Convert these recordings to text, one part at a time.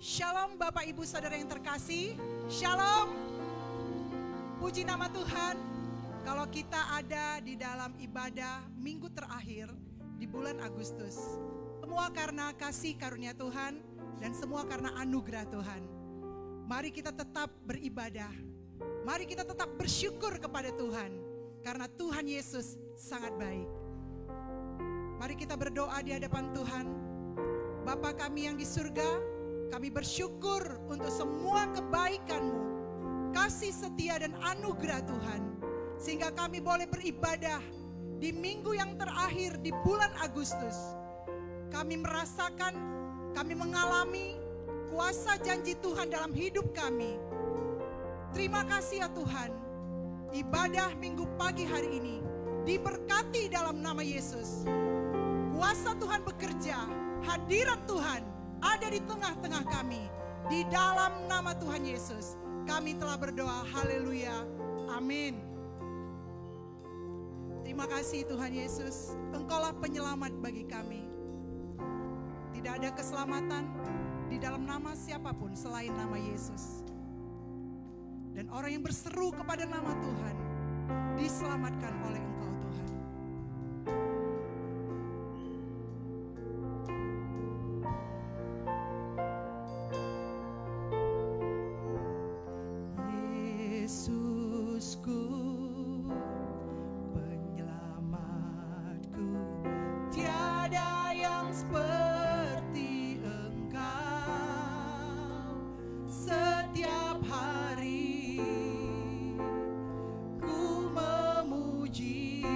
Shalom Bapak Ibu Saudara yang terkasih. Shalom. Puji nama Tuhan. Kalau kita ada di dalam ibadah minggu terakhir di bulan Agustus, semua karena kasih karunia Tuhan dan semua karena anugerah Tuhan. Mari kita tetap beribadah. Mari kita tetap bersyukur kepada Tuhan karena Tuhan Yesus sangat baik. Mari kita berdoa di hadapan Tuhan. Bapa kami yang di surga, kami bersyukur untuk semua kebaikan-Mu, kasih setia dan anugerah Tuhan. Sehingga kami boleh beribadah di minggu yang terakhir di bulan Agustus. Kami merasakan, kami mengalami kuasa janji Tuhan dalam hidup kami. Terima kasih ya Tuhan. Ibadah minggu pagi hari ini diberkati dalam nama Yesus. Kuasa Tuhan bekerja, hadirat Tuhan ada di tengah-tengah kami. Di dalam nama Tuhan Yesus kami telah berdoa. Haleluya. Amin. Terima kasih Tuhan Yesus. Engkaulah penyelamat bagi kami. Tidak ada keselamatan di dalam nama siapapun selain nama Yesus. Dan orang yang berseru kepada nama Tuhan diselamatkan oleh Engkau Tuhan. Yesusku, penyelamatku, tiada yang seperti Engkau. Setiap hari ku memuji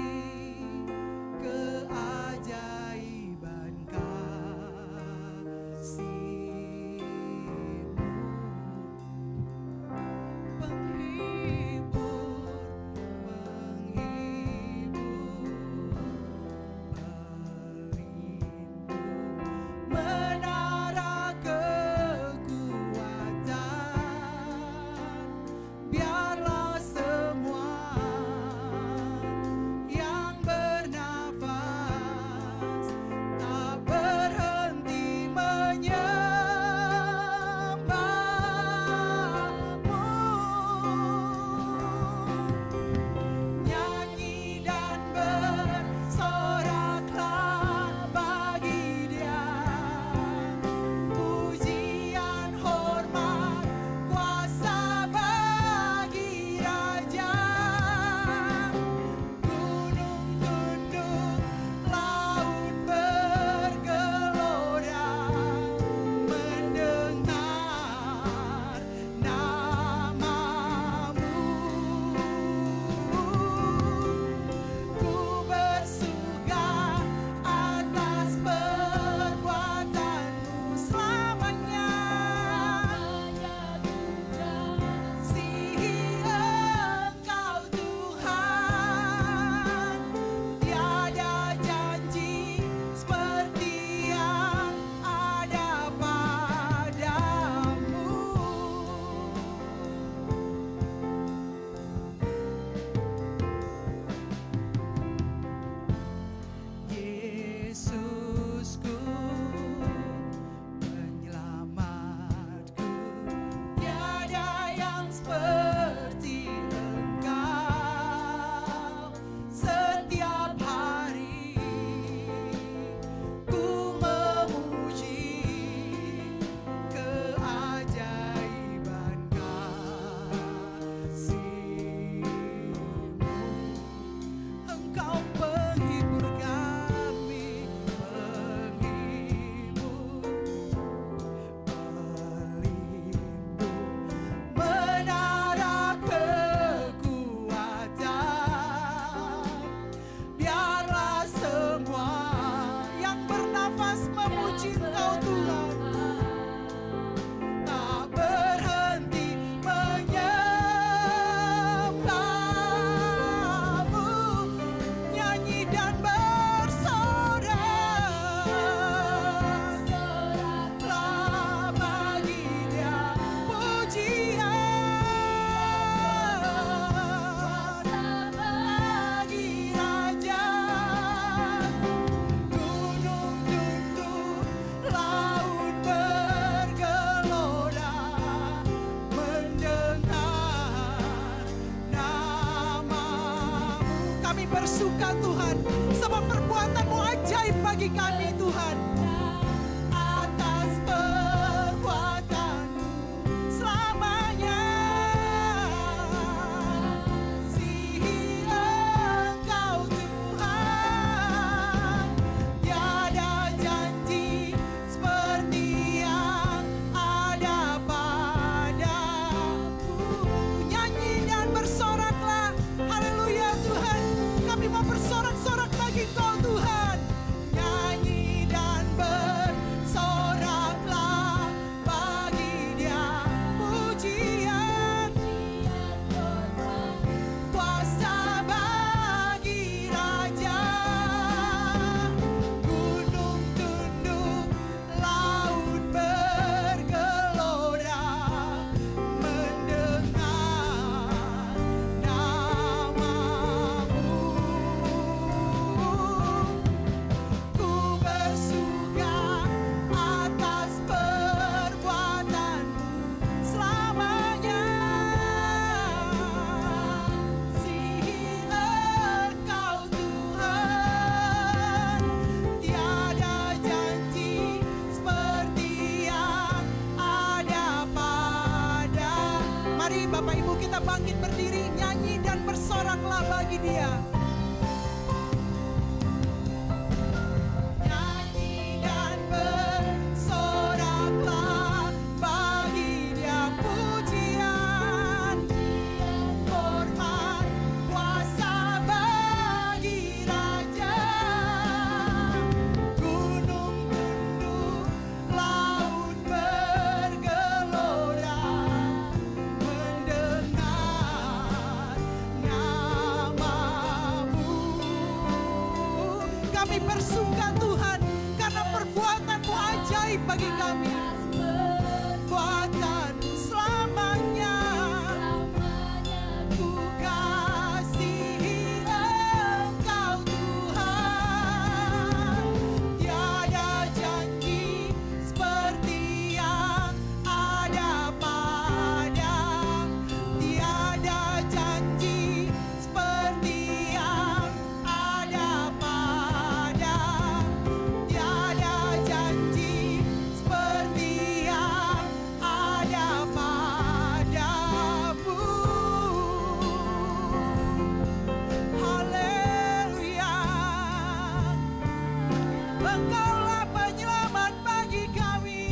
bersuka Tuhan, sebab perbuatan-Mu ajaib bagi kami Tuhan. Atas perbuatan-Mu selamanya, kasihi Engkau Tuhan. Tiada janji seperti yang ada padamu. Nyanyi dan bersoraklah, haleluya Tuhan. Kami mau bersorak-sorak bagi Kau Tuhan. Nyanyi dan bersoraklah bagi Dia pujian. Kuasa bagi Raja. Gunung tunduk, laut bergelora, mendengar nama-Mu. Ku bersuka atas perbuatan-Mu selamanya. Kasihi Engkau Tuhan. Tiada janji seperti yang ada pada. Mari Bapak Ibu kita bangkit berdiri, nyanyi dan bersoraklah bagi Dia. Nyanyi dan bersoraklah bagi Dia pujian. Hormat kuasa bagi Raja. Gunung tunduk, laut bergelora, mendengar nama-Mu. Kami bersuka Tuhan, karena perbuatan-Mu ajaib bagi kami. Perbuatan-Mu selamanya. Ku kasihi Engkau Tuhan. Tiada janji seperti yang ada pada. Tiada janji seperti yang ada pada. Tiada janji seperti yang ada padamu. Haleluya. Engkaulah penyelamat bagi kami.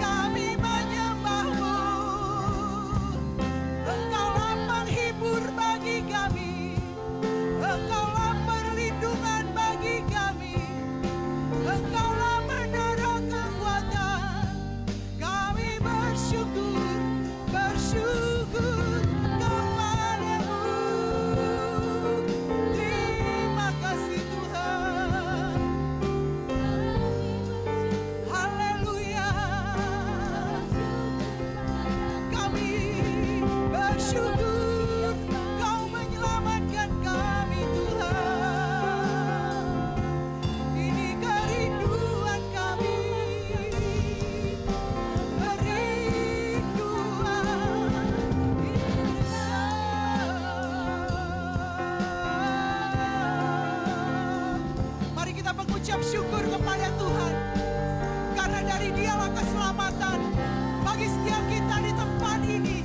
Kami menyembah-Mu. Engkaulah penghibur bagi kami. Engkaulah perlindungan bagi kami. Engkaulah menara kekuatan. Kami bersyukur, bersyukur kepada-Mu. Terima kasih Tuhan. Haleluya. Kami bersyukur Kau menyelamatkan kami Tuhan. Ini kerinduan kami. Kerinduan Mari kita mengucap syukur kepada Tuhan, karena dari Dialah keselamatan bagi setiap kita di tempat ini.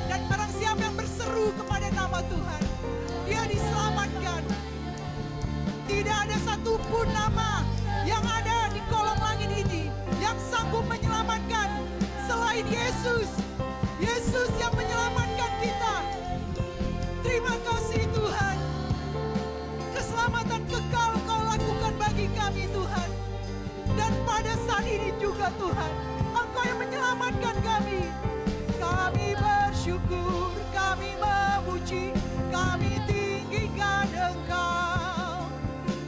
Dan barang siapa yang berseru kepada nama Tuhan, dia diselamatkan. Tidak ada satupun nama yang ada di kolong langit ini yang sanggup menyelamatkan selain Yesus. Yesus yang menyelamatkan kita. Terima kasih Tuhan. Keselamatan kekal Kau lakukan bagi kami Tuhan. Dan pada saat ini juga Tuhan, Engkau yang menyelamatkan kami. Kami bersyukur, kami memuji, kami tinggikan Engkau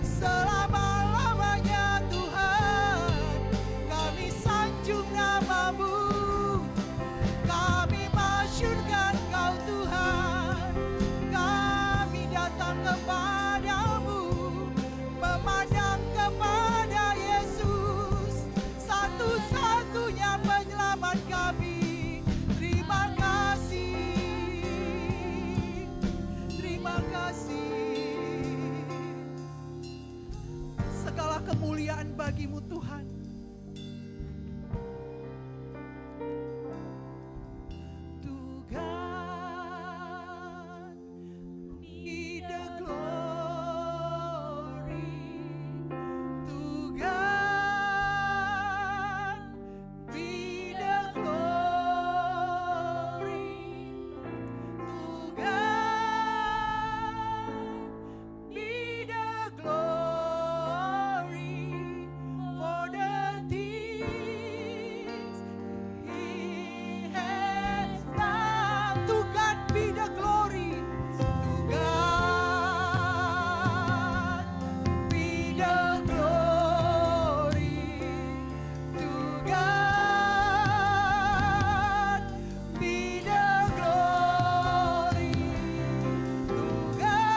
selama-lamanya Tuhan. Kami sanjung nama-Mu, kami masyurkan Kau Tuhan. Kami datang kepada-Mu, memandang kepada Yesus, satu-satu bagimu Tuhan. To God be the glory. To God be the glory. To God be the glory for the things He has done. To God be the glory. To God be the glory. To God be the glory. To God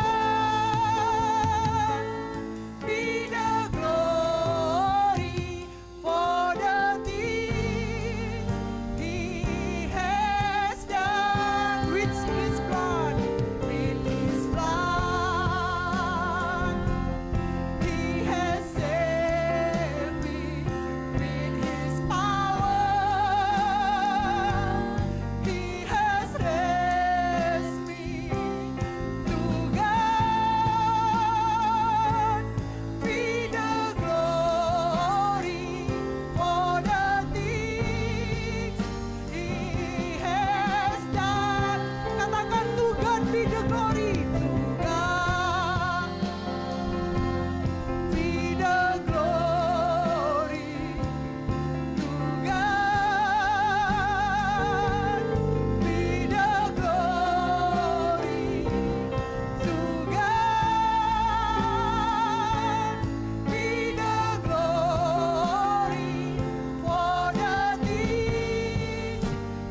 be the glory for the things He has done with His blood, with His blood. He has saved me with His power. He has raised me. To God be the glory for the things He has done. Katakan, to God be the glory. To God be the glory. To God be the glory. To God be the glory for the things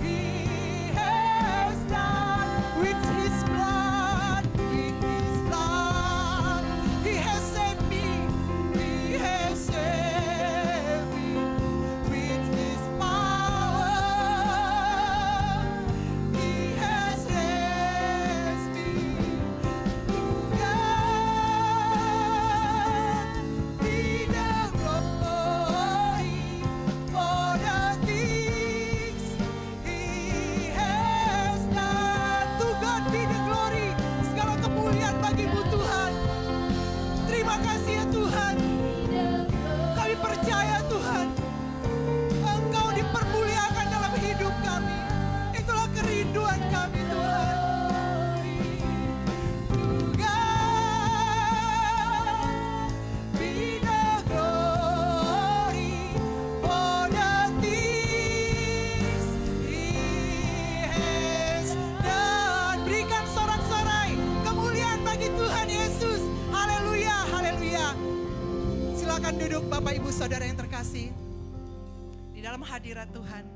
He has done with His blood, with His blood. He has saved me. He has saved me with His power. He has raised me. To God be the glory for the things He has done. To God be the glory. Segala kemuliaan bagimu Tuhan. Terima kasih ya Tuhan. Kami percaya Tuhan, Engkau dipermuliakan dalam hidup kami. Itulah kerinduan kami Tuhan. To God be the glory for the things He has done. Berikan sorak-sorai kemuliaan bagi Tuhan Yesus. Haleluya, haleluya. Silakan duduk Bapak Ibu Saudara yang terkasih. Di dalam hadirat Tuhan,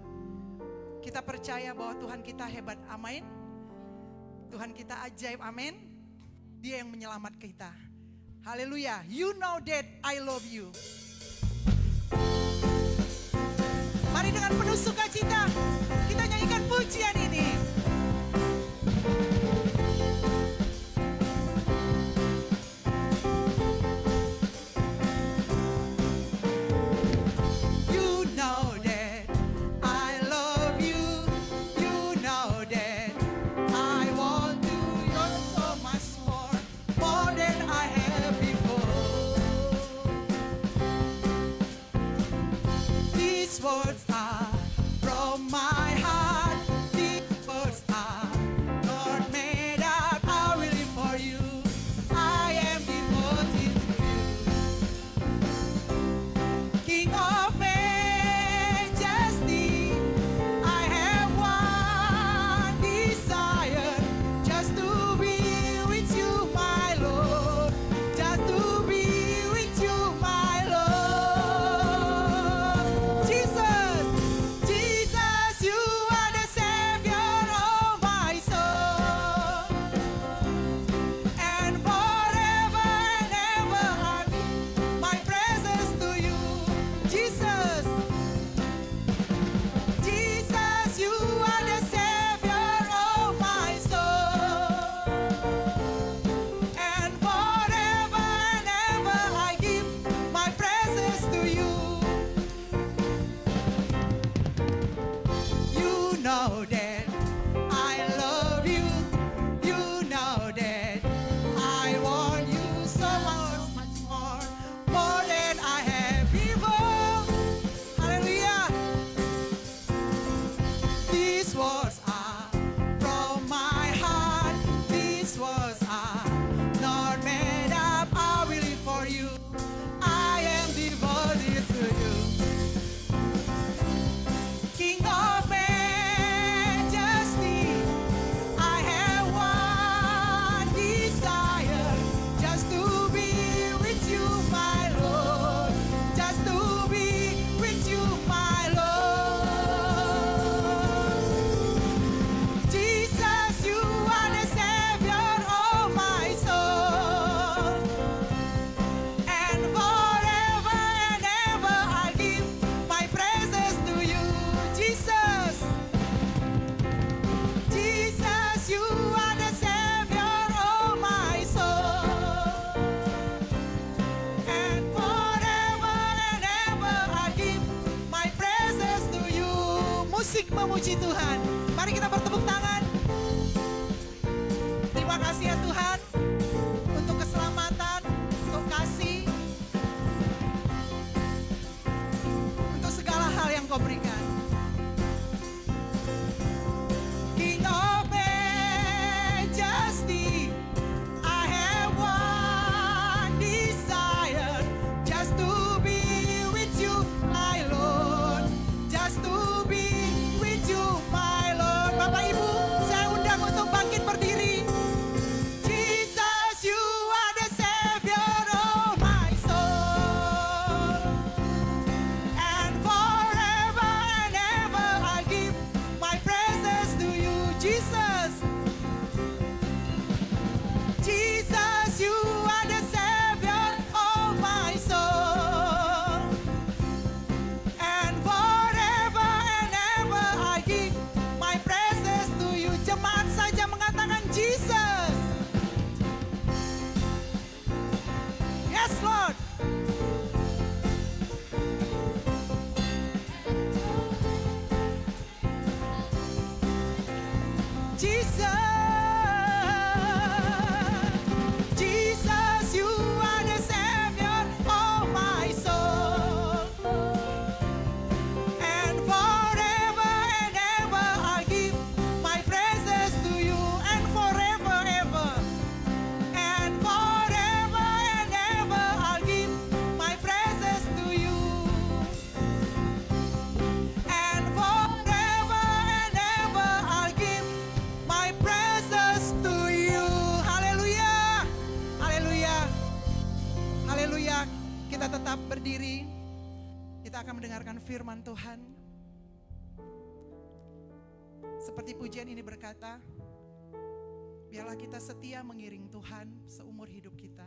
kita percaya bahwa Tuhan kita hebat, amin. Tuhan kita ajaib, amin. Dia yang menyelamat kita. Haleluya. You know that I love you. Mari dengan penuh sukacita kita nyanyikan pujian ini. You know that I love you. You know that I want to. You're so much more than I have before. These words are from my heart. These words are not made up. I will live for you. I am devoted to you. King of majesty, I have one desire, just to be with you, my Lord. Just to be with you, my Lord. Jesus, asik memuji Tuhan. Mari kita bertepuk tangan. Terima kasih ya Tuhan untuk keselamatan, untuk kasih, untuk segala hal yang Kau berikan. King of Majesty, I have one desire, just to be with you, my Lord, just to be with you, my Lord. Bapak Ibu, saya undang untuk bangkit berdiri. Jesus, you are the Savior of my soul, and forever and ever I give my praises to you, Jesus. Jesus, you are the Savior of my soul, and forever and ever I give my praises to you. Jemaat saja mengatakan Jesus. Yes, Lord. Jesus, Jesus, you are the Savior of my soul, and forever and ever I give my praises to you, and forever, ever, and forever and ever I'll give my praises to you, and forever and ever I'll give my praises to you. Haleluya, haleluya, haleluya. Kita tetap berdiri. Kita akan mendengarkan firman Tuhan. Seperti pujian ini berkata, biarlah kita setia mengiring Tuhan seumur hidup kita.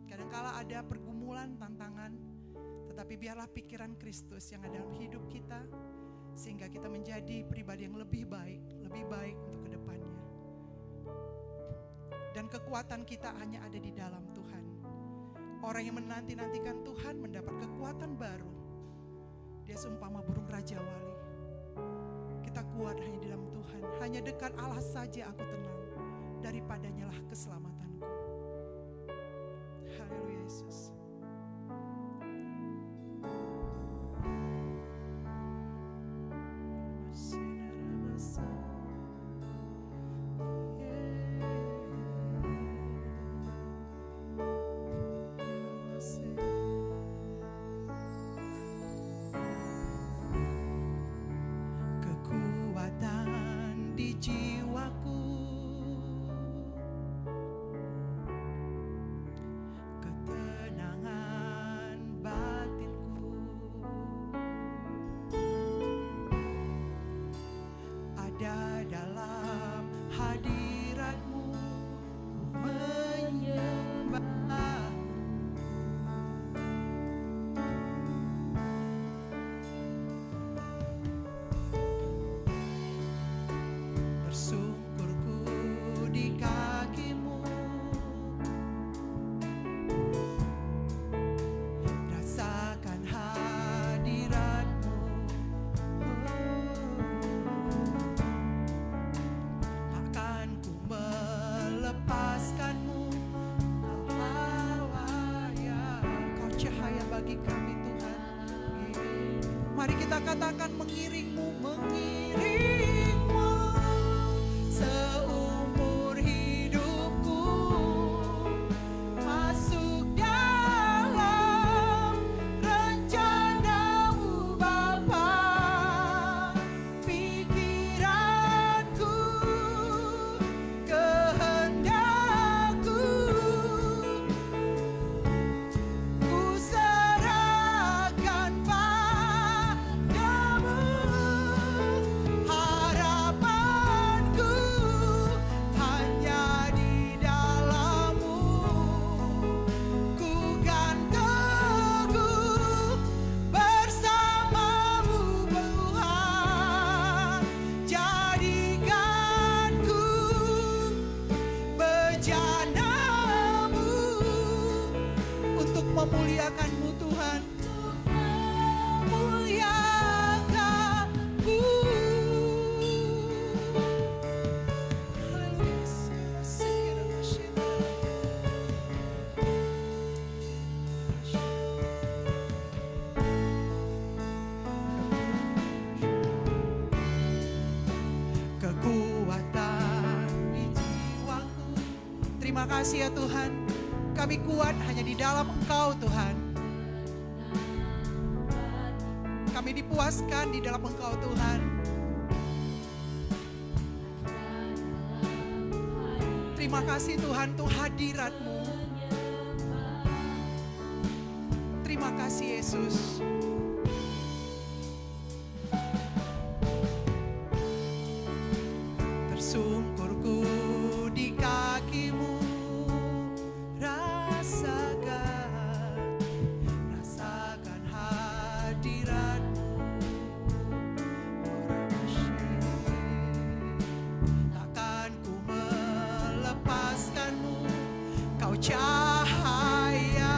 Kadangkala ada pergumulan, tantangan, tetapi biarlah pikiran Kristus yang ada dalam hidup kita, sehingga kita menjadi pribadi yang lebih baik untuk kedepannya. Dan kekuatan kita hanya ada di dalam Tuhan. Orang yang menanti-nantikan Tuhan mendapat kekuatan baru. Dia seumpama burung Raja Wali. Kita kuat hanya di dalam Tuhan. Hanya dekat Allah saja aku tenang. Daripadanya lah keselamatanku. Haleluya Yesus. Kekuatan di jiwaku, ketenangan batinku, ada dalam hadirat-Mu. Ku menyembah, bersungkurku di kaki-Mu, rasakan hadirat-Mu. Akan ku melepaskan-Mu, Kau cahaya bagi kami Tuhan. Mari kita katakan mengiring-Mu, mengiring-Mu seumur hidupku, masuk dalam rencana-Mu Bapa. Pikiranku, kehendakku, ku serahkan padamu. kasih ya Tuhan. Kami kuat hanya di dalam Engkau Tuhan. Kami dipuaskan di dalam Engkau Tuhan. Terima kasih Tuhan untuk hadirat-Mu. Terima kasih Yesus. Tersungkurku di kaki-Mu, rasakan hadirat-Mu. Takkan ku melepaskan-Mu, Kau cahaya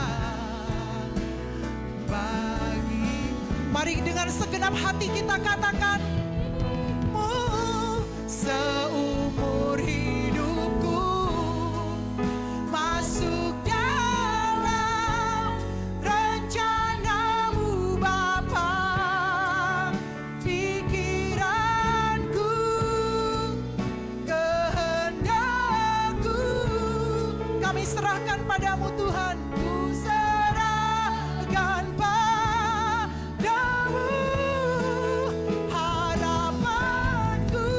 bagi. Mari dengan segenap hati kita katakan, Mu seumur hidupku masuk dalam rencana-Mu Bapa. Pikiranku, kehendak-Ku kami serahkan padamu Tuhan. Ku serahkan padamu, harapanku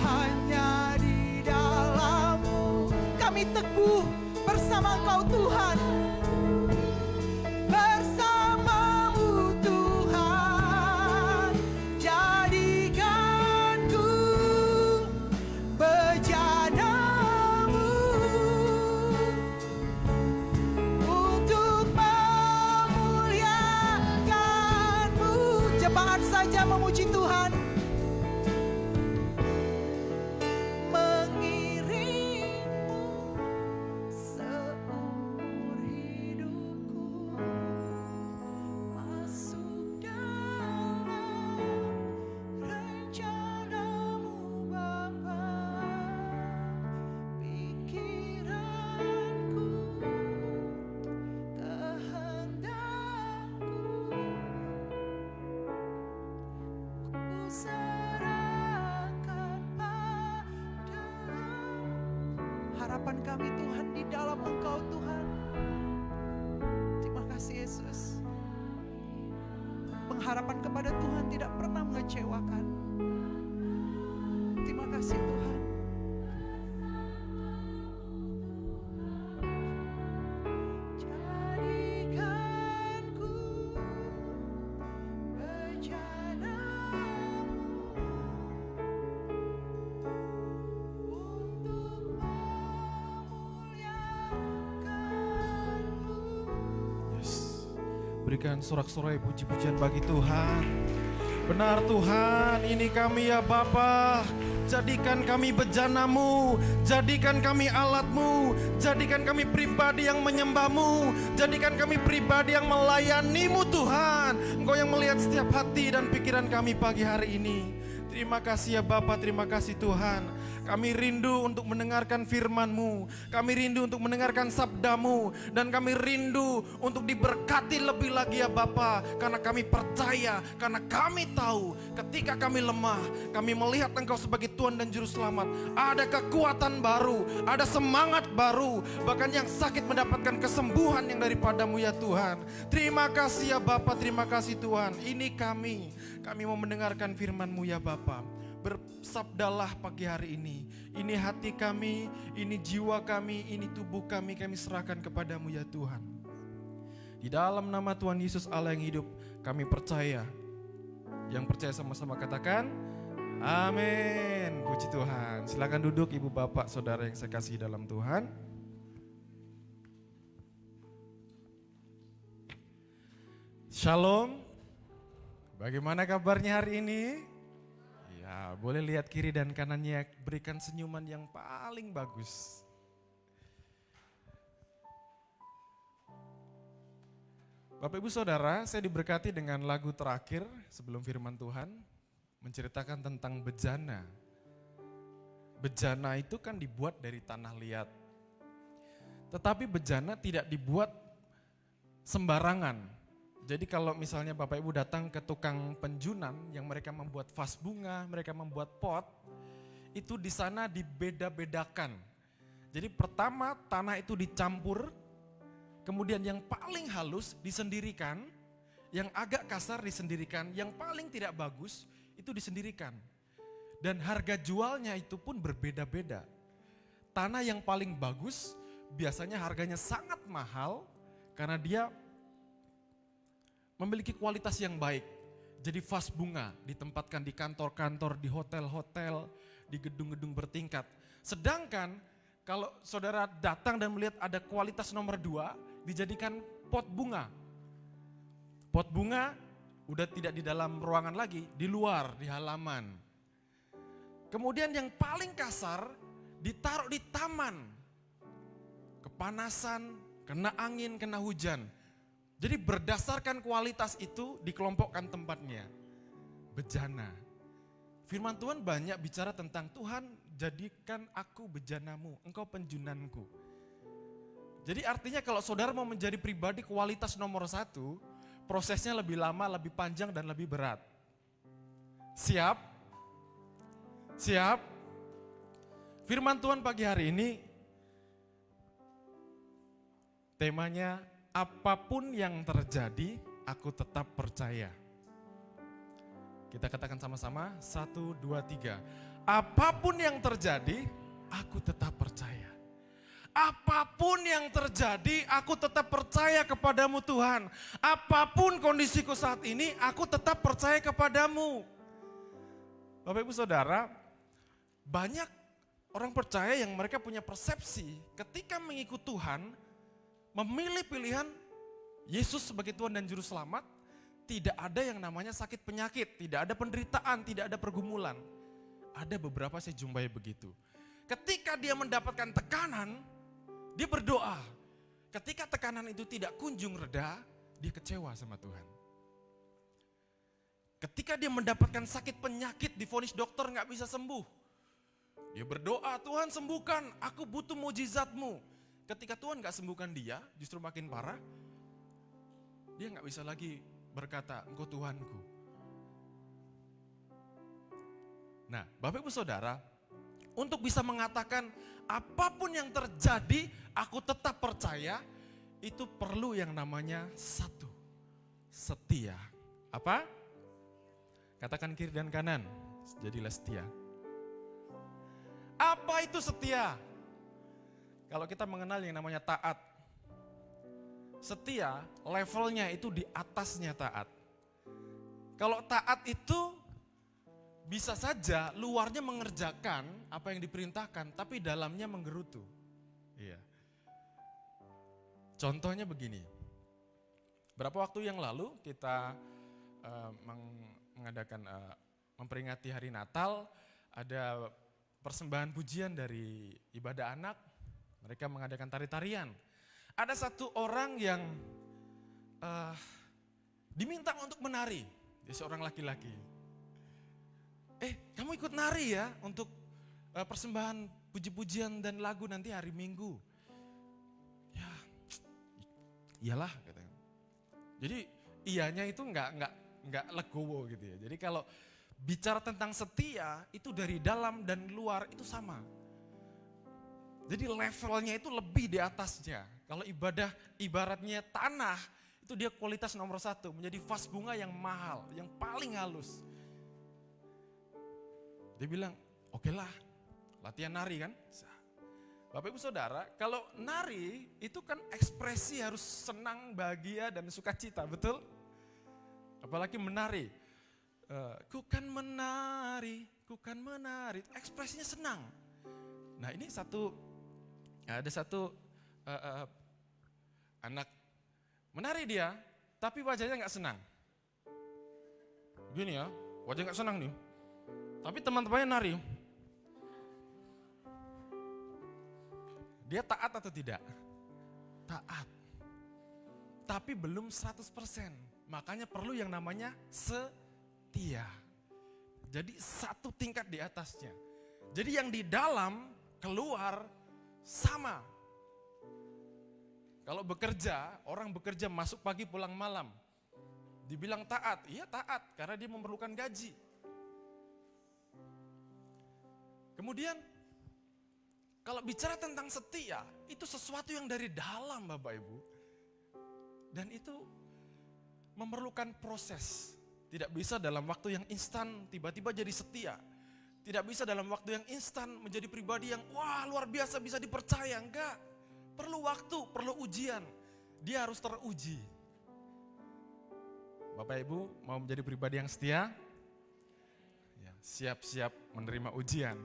hanya di dalam-Mu. Kami teguh bersama Engkau Tuhan, bersama-Mu Tuhan. Jadikanku bejana-Mu untuk memuliakan-Mu. Jemaat saja memuji Tuhan, mengiring-Mu seumur hidupku masuk dalam rencana-Mu Bapa. Pikiranku, kehendak-Ku ku serahkan padamu. Harapan kami Tuhan di dalam Engkau Tuhan. Terima kasih Yesus. Pengharapan kepada Tuhan tidak pernah mengecewakan. Terima kasih Tuhan. Jadikanku bejana-Mu untuk memuliakan-Mu. Yes. Berikan sorak-sorai puji-pujian bagi Tuhan. Benar Tuhan, ini kami ya Bapa. Jadikan kami bejana-Mu, jadikan kami alat-Mu, jadikan kami pribadi yang menyembah-Mu, jadikan kami pribadi yang melayani-Mu Tuhan. Engkau yang melihat setiap hati dan pikiran kami pagi hari ini. Terima kasih ya Bapa, terima kasih Tuhan. Kami rindu untuk mendengarkan firman-Mu, kami rindu untuk mendengarkan sabda-Mu, dan kami rindu untuk diberkati lebih lagi ya Bapa. Karena kami percaya, karena kami tahu ketika kami lemah, kami melihat Engkau sebagai Tuhan dan Juru Selamat. Ada kekuatan baru, ada semangat baru, bahkan yang sakit mendapatkan kesembuhan yang daripada-Mu ya Tuhan. Terima kasih ya Bapa, terima kasih Tuhan. Ini kami mau mendengarkan firman-Mu ya Bapa. Bersabdalah pagi hari ini. Ini hati kami, ini jiwa kami, ini tubuh kami serahkan kepada-Mu ya Tuhan. Di dalam nama Tuhan Yesus Allah yang hidup, kami percaya. Yang percaya sama-sama katakan, amin. Puji Tuhan. Silakan duduk ibu bapak saudara yang saya kasih dalam Tuhan. Shalom. Bagaimana kabarnya hari ini? Ya, boleh lihat kiri dan kanannya, berikan senyuman yang paling bagus. Bapak Ibu Saudara, saya diberkati dengan lagu terakhir sebelum firman Tuhan menceritakan tentang bejana. Bejana itu kan dibuat dari tanah liat. Tetapi bejana tidak dibuat sembarangan. Jadi kalau misalnya Bapak Ibu datang ke tukang penjunan yang mereka membuat vas bunga, mereka membuat pot, itu di sana dibeda-bedakan. Jadi pertama tanah itu dicampur, kemudian yang paling halus disendirikan, yang agak kasar disendirikan, yang paling tidak bagus itu disendirikan. Dan harga jualnya itu pun berbeda-beda. Tanah yang paling bagus biasanya harganya sangat mahal karena dia memiliki kualitas yang baik. Jadi vas bunga ditempatkan di kantor-kantor, di hotel-hotel, di gedung-gedung bertingkat. Sedangkan kalau saudara datang dan melihat ada kualitas nomor 2, dijadikan pot bunga. Pot bunga udah tidak di dalam ruangan lagi, di luar, di halaman. Kemudian yang paling kasar ditaruh di taman. Kepanasan, kena angin, kena hujan. Jadi berdasarkan kualitas itu dikelompokkan tempatnya. Bejana. Firman Tuhan banyak bicara tentang Tuhan, jadikan aku bejanamu, engkau penjunanku. Jadi artinya kalau saudara mau menjadi pribadi kualitas nomor 1, prosesnya lebih lama, lebih panjang dan lebih berat. Siap? Siap? Firman Tuhan pagi hari ini temanya apapun yang terjadi aku tetap percaya. Kita katakan sama-sama, 1, 2, 3. Apapun yang terjadi, aku tetap percaya. Apapun yang terjadi, aku tetap percaya kepadamu Tuhan. Apapun kondisiku saat ini, aku tetap percaya kepadamu. Bapak Ibu Saudara, banyak orang percaya yang mereka punya persepsi ketika mengikut Tuhan, memilih pilihan Yesus sebagai Tuhan dan Juru Selamat, tidak ada yang namanya sakit penyakit, tidak ada penderitaan, tidak ada pergumulan. Ada beberapa saya jumpai begitu. Ketika dia mendapatkan tekanan, dia berdoa. Ketika tekanan itu tidak kunjung reda, dia kecewa sama Tuhan. Ketika dia mendapatkan sakit penyakit, divonis dokter nggak bisa sembuh, dia berdoa, Tuhan sembuhkan, aku butuh mujizatmu. Ketika Tuhan nggak sembuhkan dia, justru makin parah, dia nggak bisa lagi berkata, engkau Tuhanku. Nah, Bapak Ibu Saudara, untuk bisa mengatakan apapun yang terjadi, aku tetap percaya, itu perlu yang namanya 1, setia. Apa? Katakan kiri dan kanan, jadilah setia. Apa itu setia? Kalau kita mengenal yang namanya taat, setia levelnya itu di atasnya taat. Kalau taat itu bisa saja luarnya mengerjakan apa yang diperintahkan, tapi dalamnya menggerutu. Iya. Contohnya begini, berapa waktu yang lalu kita memperingati hari Natal, ada persembahan pujian dari ibadah anak, mereka mengadakan tari-tarian. Ada satu orang yang diminta untuk menari, dia seorang laki-laki. Kamu ikut nari ya untuk persembahan puji-pujian dan lagu nanti hari Minggu. Ya, iyalah katanya. Jadi iyanya itu nggak legowo gitu ya. Jadi kalau bicara tentang setia itu dari dalam dan luar itu sama. Jadi levelnya itu lebih di atasnya. Kalau ibadah ibaratnya tanah, itu dia kualitas nomor 1, menjadi vas bunga yang mahal, yang paling halus. Dia bilang, oke lah, latihan nari kan. Bapak Ibu Saudara, kalau nari itu kan ekspresi harus senang, bahagia dan sukacita, betul? Apalagi menari. Ku kan menari, ekspresinya senang. Nah ini ada satu anak menari dia, tapi wajahnya nggak senang. Begini ya, wajah nggak senang nih. Tapi teman-temannya nari. Dia taat atau tidak? Taat. Tapi belum 100%. Makanya perlu yang namanya setia. Jadi 1 tingkat di atasnya. Jadi yang di dalam keluar sama. Kalau bekerja, orang bekerja masuk pagi pulang malam. Dibilang taat, iya taat karena dia memerlukan gaji. Kemudian Kalau bicara tentang setia, itu sesuatu yang dari dalam Bapak Ibu. Dan itu memerlukan proses. Tidak bisa dalam waktu yang instan tiba-tiba jadi setia. Tidak bisa dalam waktu yang instan menjadi pribadi yang wah luar biasa bisa dipercaya. Enggak. Perlu waktu, perlu ujian. Dia harus teruji. Bapak Ibu mau menjadi pribadi yang setia? Ya, siap-siap menerima ujian.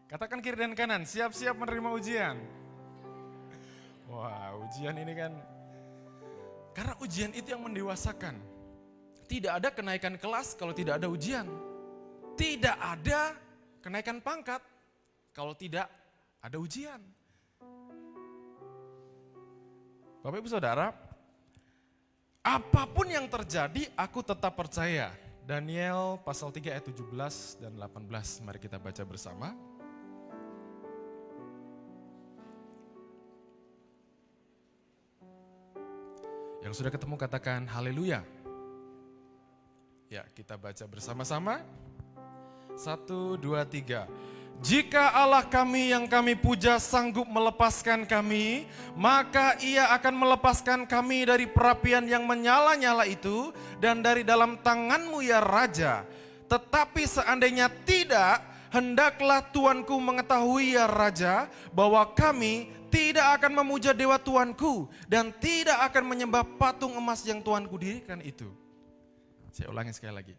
Katakan kiri dan kanan, siap-siap menerima ujian. Wah, ujian ini kan, karena ujian itu yang mendewasakan. Tidak ada kenaikan kelas kalau tidak ada ujian. Tidak ada kenaikan pangkat kalau tidak ada ujian. Bapak Ibu Saudara, apapun yang terjadi aku tetap percaya. Daniel pasal 3 ayat 17 dan 18, mari kita baca bersama. Yang sudah ketemu katakan haleluya. Ya, kita baca bersama-sama. 1, 2, 3. Jika Allah kami yang kami puja sanggup melepaskan kami, maka Ia akan melepaskan kami dari perapian yang menyala-nyala itu dan dari dalam tangan-Mu ya Raja. Tetapi seandainya tidak, hendaklah Tuanku mengetahui ya Raja, bahwa kami tidak akan memuja dewa Tuanku dan tidak akan menyembah patung emas yang Tuanku dirikan itu. Saya ulangi sekali lagi.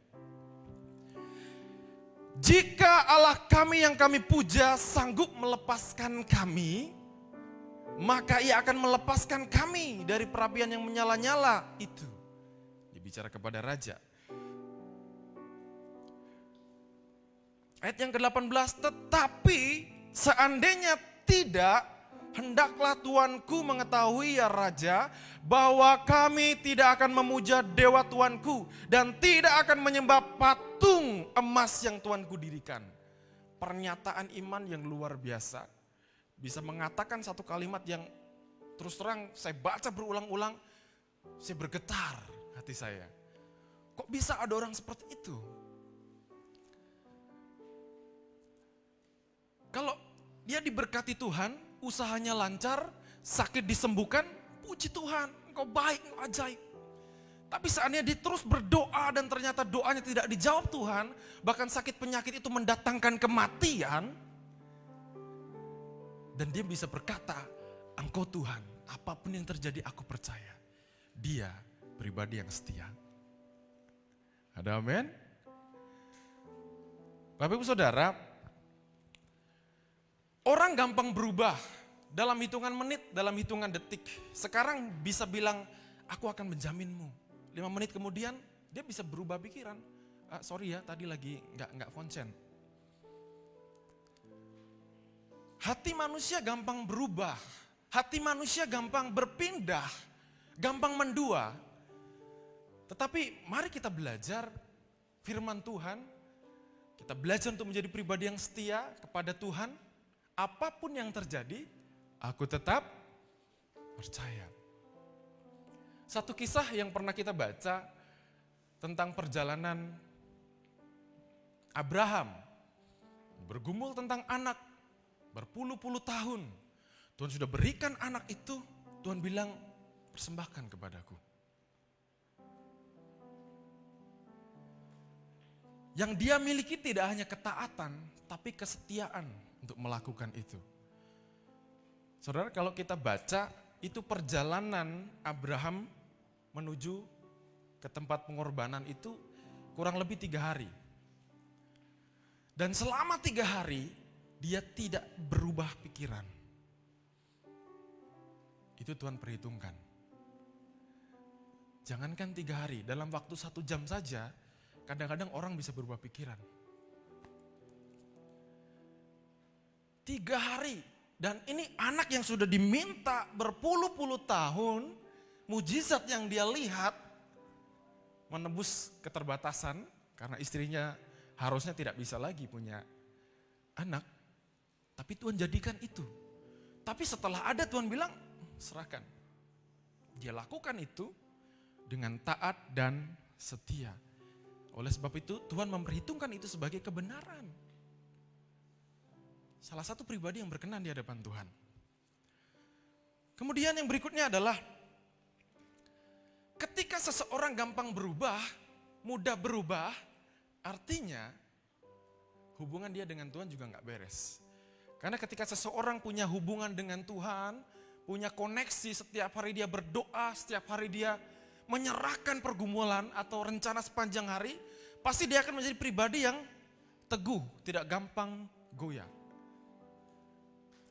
Jika Allah kami yang kami puja sanggup melepaskan kami, maka Ia akan melepaskan kami dari perapian yang menyala-nyala itu. Dia bicara kepada Raja. Ayat yang ke-18, tetapi seandainya tidak, hendaklah Tuanku mengetahui ya Raja, bahwa kami tidak akan memuja dewa Tuanku dan tidak akan menyembah patung emas yang Tuanku dirikan. Pernyataan iman yang luar biasa. Bisa mengatakan satu kalimat yang terus terang saya baca berulang-ulang, saya bergetar hati saya. Kok bisa ada orang seperti itu? Kalau dia diberkati Tuhan, usahanya lancar, sakit disembuhkan, puji Tuhan, engkau baik, engkau ajaib. Tapi seandainya dia terus berdoa dan ternyata doanya tidak dijawab Tuhan, bahkan sakit penyakit itu mendatangkan kematian, dan dia bisa berkata, engkau Tuhan, apapun yang terjadi aku percaya. Dia pribadi yang setia. Ada amin? Bapak Ibu Saudara, orang gampang berubah dalam hitungan menit, dalam hitungan detik. Sekarang bisa bilang, aku akan menjaminmu. 5 menit kemudian dia bisa berubah pikiran. Sorry ya, tadi lagi nggak konsen. Hati manusia gampang berubah. Hati manusia gampang berpindah, gampang mendua. Tetapi mari kita belajar firman Tuhan. Kita belajar untuk menjadi pribadi yang setia kepada Tuhan. Apapun yang terjadi, aku tetap percaya. Satu kisah yang pernah kita baca tentang perjalanan Abraham. Bergumul tentang anak berpuluh-puluh tahun. Tuhan sudah berikan anak itu, Tuhan bilang persembahkan kepadaku. Yang dia miliki tidak hanya ketaatan, tapi kesetiaan untuk melakukan itu. Saudara, kalau kita baca, itu perjalanan Abraham menuju ke tempat pengorbanan itu kurang lebih 3 hari. Dan selama 3 hari, dia tidak berubah pikiran. Itu Tuhan perhitungkan. Jangankan 3 hari, dalam waktu 1 jam saja, kadang-kadang orang bisa berubah pikiran. 3 hari, dan ini anak yang sudah diminta berpuluh-puluh tahun, mujizat yang dia lihat, menembus keterbatasan, karena istrinya harusnya tidak bisa lagi punya anak. Tapi Tuhan jadikan itu. Tapi setelah ada Tuhan bilang, serahkan. Dia lakukan itu dengan taat dan setia. Oleh sebab itu Tuhan memperhitungkan itu sebagai kebenaran. salah satu pribadi yang berkenan di hadapan Tuhan. Kemudian yang berikutnya adalah ketika seseorang gampang berubah, mudah berubah, artinya hubungan dia dengan Tuhan juga nggak beres. Karena ketika seseorang punya hubungan dengan Tuhan, punya koneksi, setiap hari dia berdoa, setiap hari dia menyerahkan pergumulan atau rencana sepanjang hari, pasti dia akan menjadi pribadi yang teguh, tidak gampang goyah.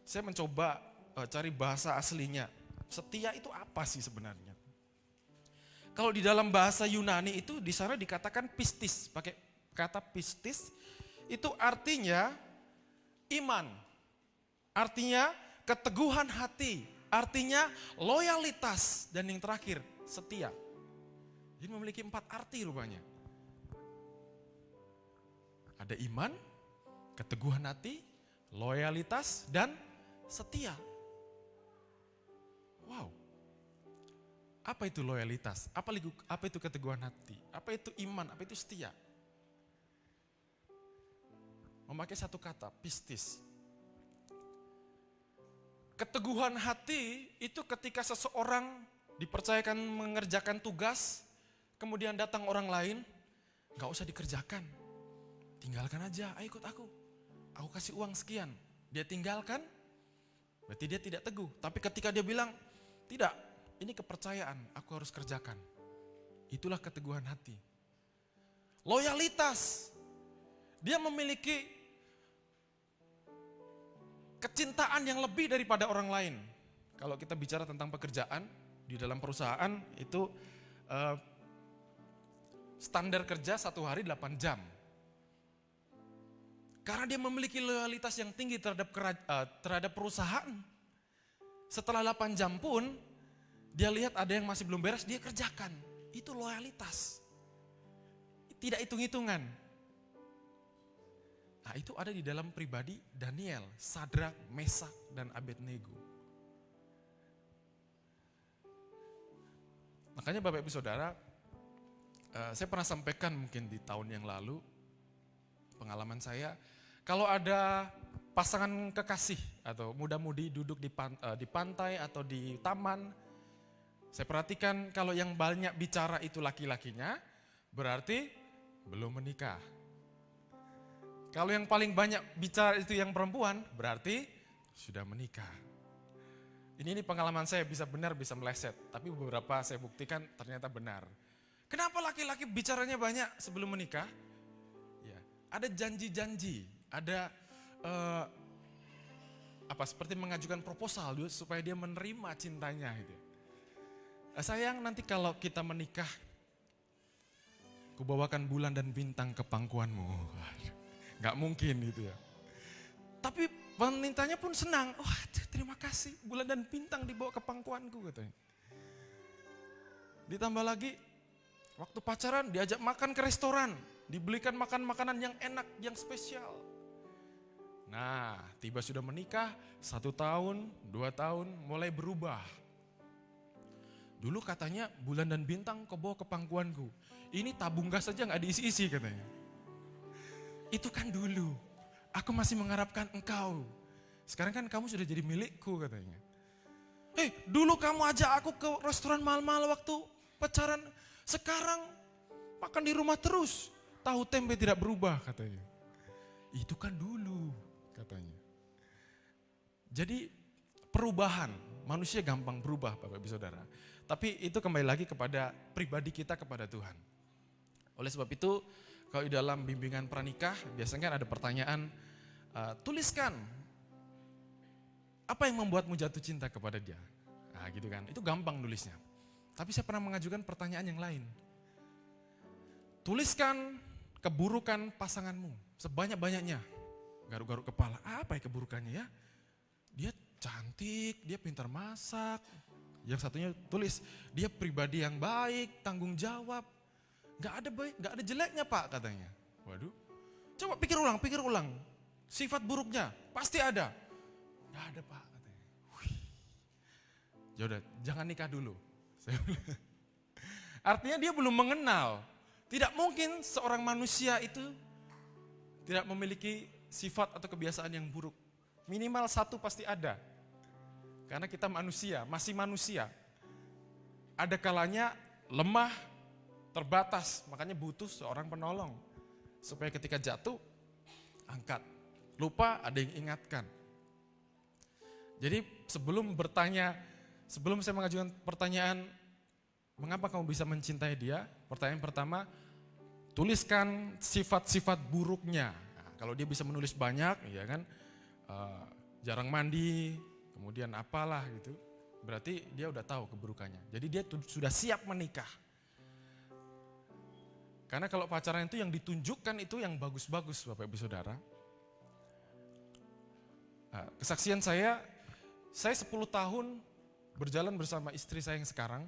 Saya mencoba cari bahasa aslinya. Setia itu apa sih sebenarnya? Kalau di dalam bahasa Yunani itu di sana dikatakan pistis, pakai kata pistis itu artinya iman, artinya keteguhan hati, artinya loyalitas, dan yang terakhir setia. Jadi memiliki 4 arti rupanya. Ada iman, keteguhan hati, loyalitas, dan setia. Wow. Apa itu loyalitas? Apa itu keteguhan hati? Apa itu iman? Apa itu setia? Memakai satu kata, pistis. Keteguhan hati itu ketika seseorang dipercayakan mengerjakan tugas, kemudian datang orang lain, gak usah dikerjakan. Tinggalkan aja, ayo ikut aku kasih uang sekian. Dia tinggalkan, berarti dia tidak teguh. Tapi ketika dia bilang, tidak, ini kepercayaan, aku harus kerjakan. Itulah keteguhan hati. Loyalitas, dia memiliki kecintaan yang lebih daripada orang lain. Kalau kita bicara tentang pekerjaan, di dalam perusahaan itu standar kerja 1 hari 8 jam. Karena dia memiliki loyalitas yang tinggi terhadap perusahaan. Setelah 8 jam pun, dia lihat ada yang masih belum beres, dia kerjakan. Itu loyalitas. Tidak hitung-hitungan. Nah, itu ada di dalam pribadi Daniel, Sadrak, Mesak, dan Abednego. Makanya Bapak Ibu Saudara, saya pernah sampaikan mungkin di tahun yang lalu, pengalaman saya, kalau ada pasangan kekasih atau muda-mudi duduk di pantai atau di taman, saya perhatikan kalau yang banyak bicara itu laki-lakinya, berarti belum menikah. Kalau yang paling banyak bicara itu yang perempuan, berarti sudah menikah. Ini pengalaman saya, bisa benar, bisa meleset. Tapi beberapa saya buktikan ternyata benar. Kenapa laki-laki bicaranya banyak sebelum menikah? Ya, ada janji-janji, ada seperti mengajukan proposal supaya dia menerima cintanya. Gitu. Sayang, nanti kalau kita menikah, kubawakan bulan dan bintang ke pangkuanmu. Gak mungkin gitu ya. Tapi wanitanya pun senang. Wah, terima kasih, bulan dan bintang dibawa ke pangkuanku katanya. Ditambah lagi, waktu pacaran diajak makan ke restoran, dibelikan makanan yang enak, yang spesial. Nah, tiba sudah menikah, 1 tahun, 2 tahun, mulai berubah. Dulu katanya bulan dan bintang kau bawa ke pangkuanku. Ini tabung gas saja gak diisi-isi katanya. Itu kan dulu, aku masih mengharapkan engkau. Sekarang kan kamu sudah jadi milikku katanya. Dulu kamu ajak aku ke restoran mahal-mahal waktu pacaran. Sekarang makan di rumah terus. Tahu tempe tidak berubah katanya. Itu kan dulu katanya. Jadi perubahan, manusia gampang berubah Bapak Ibu Saudara. Tapi itu kembali lagi kepada pribadi kita kepada Tuhan. Oleh sebab itu, kalau di dalam bimbingan pranikah, biasanya kan ada pertanyaan, tuliskan apa yang membuatmu jatuh cinta kepada dia. Nah gitu kan, itu gampang nulisnya. Tapi saya pernah mengajukan pertanyaan yang lain. Tuliskan keburukan pasanganmu sebanyak-banyaknya. Garuk-garuk kepala, apa ya keburukannya ya? Dia cantik, dia pintar masak. Yang satunya tulis, dia pribadi yang baik, tanggung jawab. Gak ada jeleknya Pak katanya. Waduh, coba pikir ulang. Sifat buruknya pasti ada. Gak ada Pak katanya. Yaudah, jangan nikah dulu. Artinya dia belum mengenal. Tidak mungkin seorang manusia itu tidak memiliki sifat atau kebiasaan yang buruk. Minimal satu pasti ada. Karena kita manusia, masih manusia. Ada kalanya lemah, terbatas, makanya butuh seorang penolong. Supaya ketika jatuh, angkat. Lupa, ada yang ingatkan. Jadi sebelum saya mengajukan pertanyaan, mengapa kamu bisa mencintai dia? Pertanyaan pertama, tuliskan sifat-sifat buruknya. Nah, kalau dia bisa menulis banyak, ya kan, jarang mandi, kemudian apalah gitu, berarti dia udah tahu keburukannya. Jadi dia sudah siap menikah. Karena kalau pacaran itu yang ditunjukkan itu yang bagus-bagus, Bapak Ibu Saudara. Nah, kesaksian saya 10 tahun berjalan bersama istri saya yang sekarang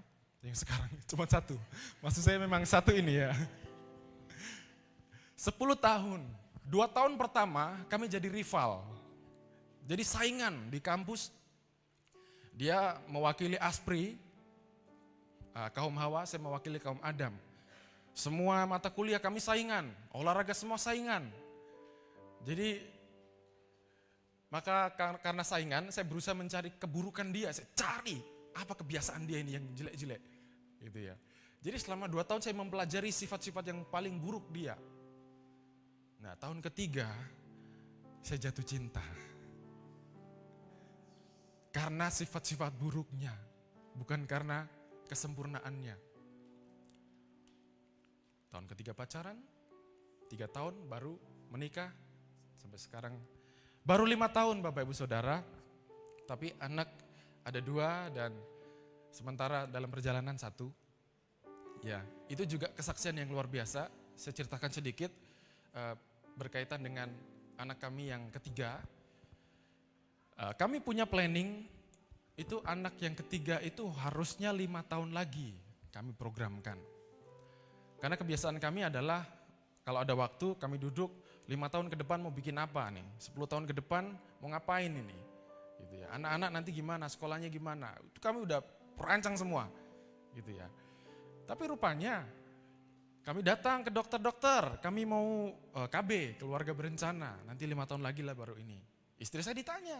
cuma satu. Maksud saya memang satu ini ya. 10 tahun, 2 tahun pertama kami jadi rival. Jadi saingan di kampus. Dia mewakili Aspri, kaum Hawa, saya mewakili kaum Adam. Semua mata kuliah kami saingan, olahraga semua saingan. Jadi maka karena saingan saya berusaha mencari keburukan dia, saya cari apa kebiasaan dia ini yang jelek-jelek. Gitu ya. Jadi selama 2 tahun saya mempelajari sifat-sifat yang paling buruk dia. Nah, tahun ketiga saya jatuh cinta. Karena sifat-sifat buruknya, bukan karena kesempurnaannya. Tahun ketiga pacaran, 3 tahun baru menikah, sampai sekarang baru 5 tahun Bapak Ibu Saudara, tapi anak ada 2 dan sementara dalam perjalanan 1. Ya, itu juga kesaksian yang luar biasa. Saya ceritakan sedikit berkaitan dengan anak kami yang ketiga. Kami punya planning, itu anak yang ketiga itu harusnya 5 tahun lagi kami programkan. Karena kebiasaan kami adalah kalau ada waktu kami duduk 5 tahun ke depan mau bikin apa nih, 10 tahun ke depan mau ngapain ini. Gitu ya. Anak-anak nanti gimana, sekolahnya gimana, itu kami udah perancang semua. Gitu ya. Tapi rupanya kami datang ke dokter-dokter, kami mau KB, keluarga berencana, nanti 5 tahun lagi lah baru ini. Istri saya ditanya,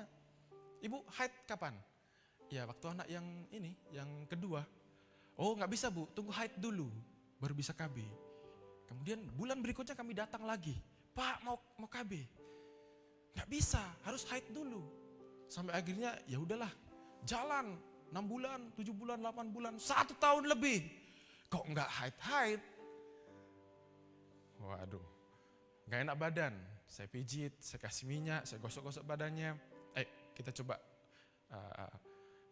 Ibu haid kapan? Ya waktu anak yang ini, yang kedua. Oh nggak bisa Bu, tunggu haid dulu, baru bisa KB. Kemudian bulan berikutnya kami datang lagi, Pak mau KB. Nggak bisa, harus haid dulu. Sampai akhirnya ya udahlah, jalan 6 bulan, 7 bulan, 8 bulan, 1 tahun lebih. Kok nggak haid-haid? Waduh, nggak enak badan. Saya pijit, saya kasih minyak, saya gosok-gosok badannya. Kita coba,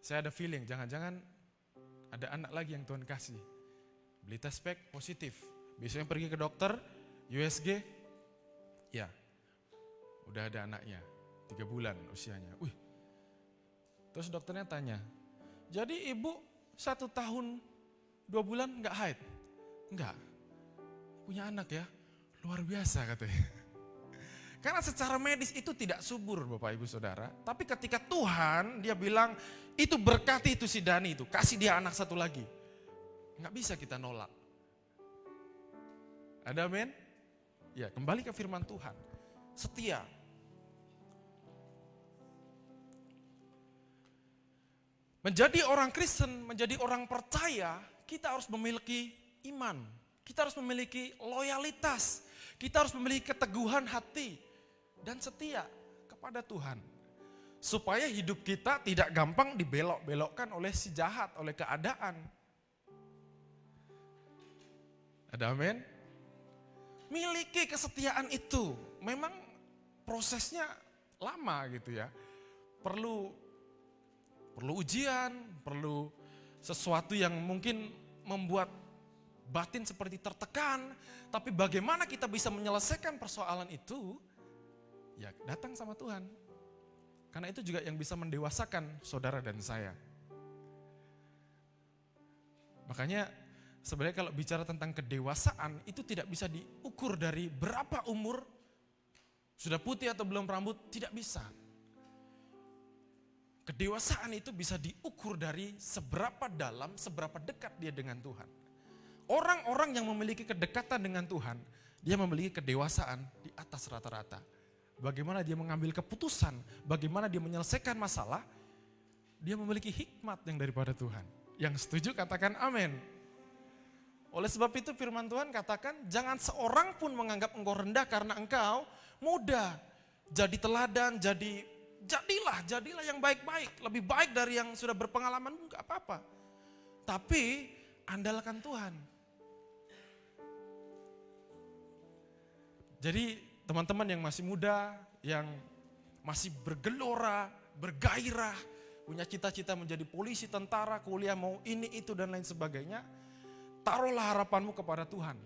saya ada feeling jangan-jangan ada anak lagi yang Tuhan kasih. Beli tes pack positif, besoknya pergi ke dokter, USG, ya udah ada anaknya, 3 bulan usianya. Terus dokternya tanya, jadi ibu 1 tahun 2 bulan nggak haid? Enggak, punya anak ya, luar biasa katanya. Karena secara medis itu tidak subur Bapak Ibu Saudara. Tapi ketika Tuhan dia bilang itu berkati itu si Dani itu. Kasih dia anak 1 lagi. Nggak bisa kita nolak. Ada amin? Ya kembali ke firman Tuhan. Setia. Menjadi orang Kristen, menjadi orang percaya, kita harus memiliki iman. Kita harus memiliki loyalitas. Kita harus memiliki keteguhan hati dan setia kepada Tuhan. Supaya hidup kita tidak gampang dibelok-belokkan oleh si jahat, oleh keadaan. Ada amin? Miliki kesetiaan itu. Memang prosesnya lama gitu ya. Perlu ujian, perlu sesuatu yang mungkin membuat batin seperti tertekan. Tapi bagaimana kita bisa menyelesaikan persoalan itu? Ya datang sama Tuhan. Karena itu juga yang bisa mendewasakan saudara dan saya. Makanya sebenarnya kalau bicara tentang kedewasaan itu tidak bisa diukur dari berapa umur, sudah putih atau belum rambut, tidak bisa. Kedewasaan itu bisa diukur dari seberapa dalam, seberapa dekat dia dengan Tuhan. Orang-orang yang memiliki kedekatan dengan Tuhan, dia memiliki kedewasaan di atas rata-rata. bagaimana dia mengambil keputusan, bagaimana dia menyelesaikan masalah, dia memiliki hikmat yang daripada Tuhan. Yang setuju katakan amin. Oleh sebab itu firman Tuhan katakan, jangan seorang pun menganggap engkau rendah karena engkau muda. Jadi teladan, jadilah yang baik-baik. Lebih baik dari yang sudah berpengalaman, enggak apa-apa. Tapi andalkan Tuhan. Jadi teman-teman yang masih muda, yang masih bergelora, bergairah, punya cita-cita menjadi polisi, tentara, kuliah mau ini, itu dan lain sebagainya, taruhlah harapanmu kepada Tuhan.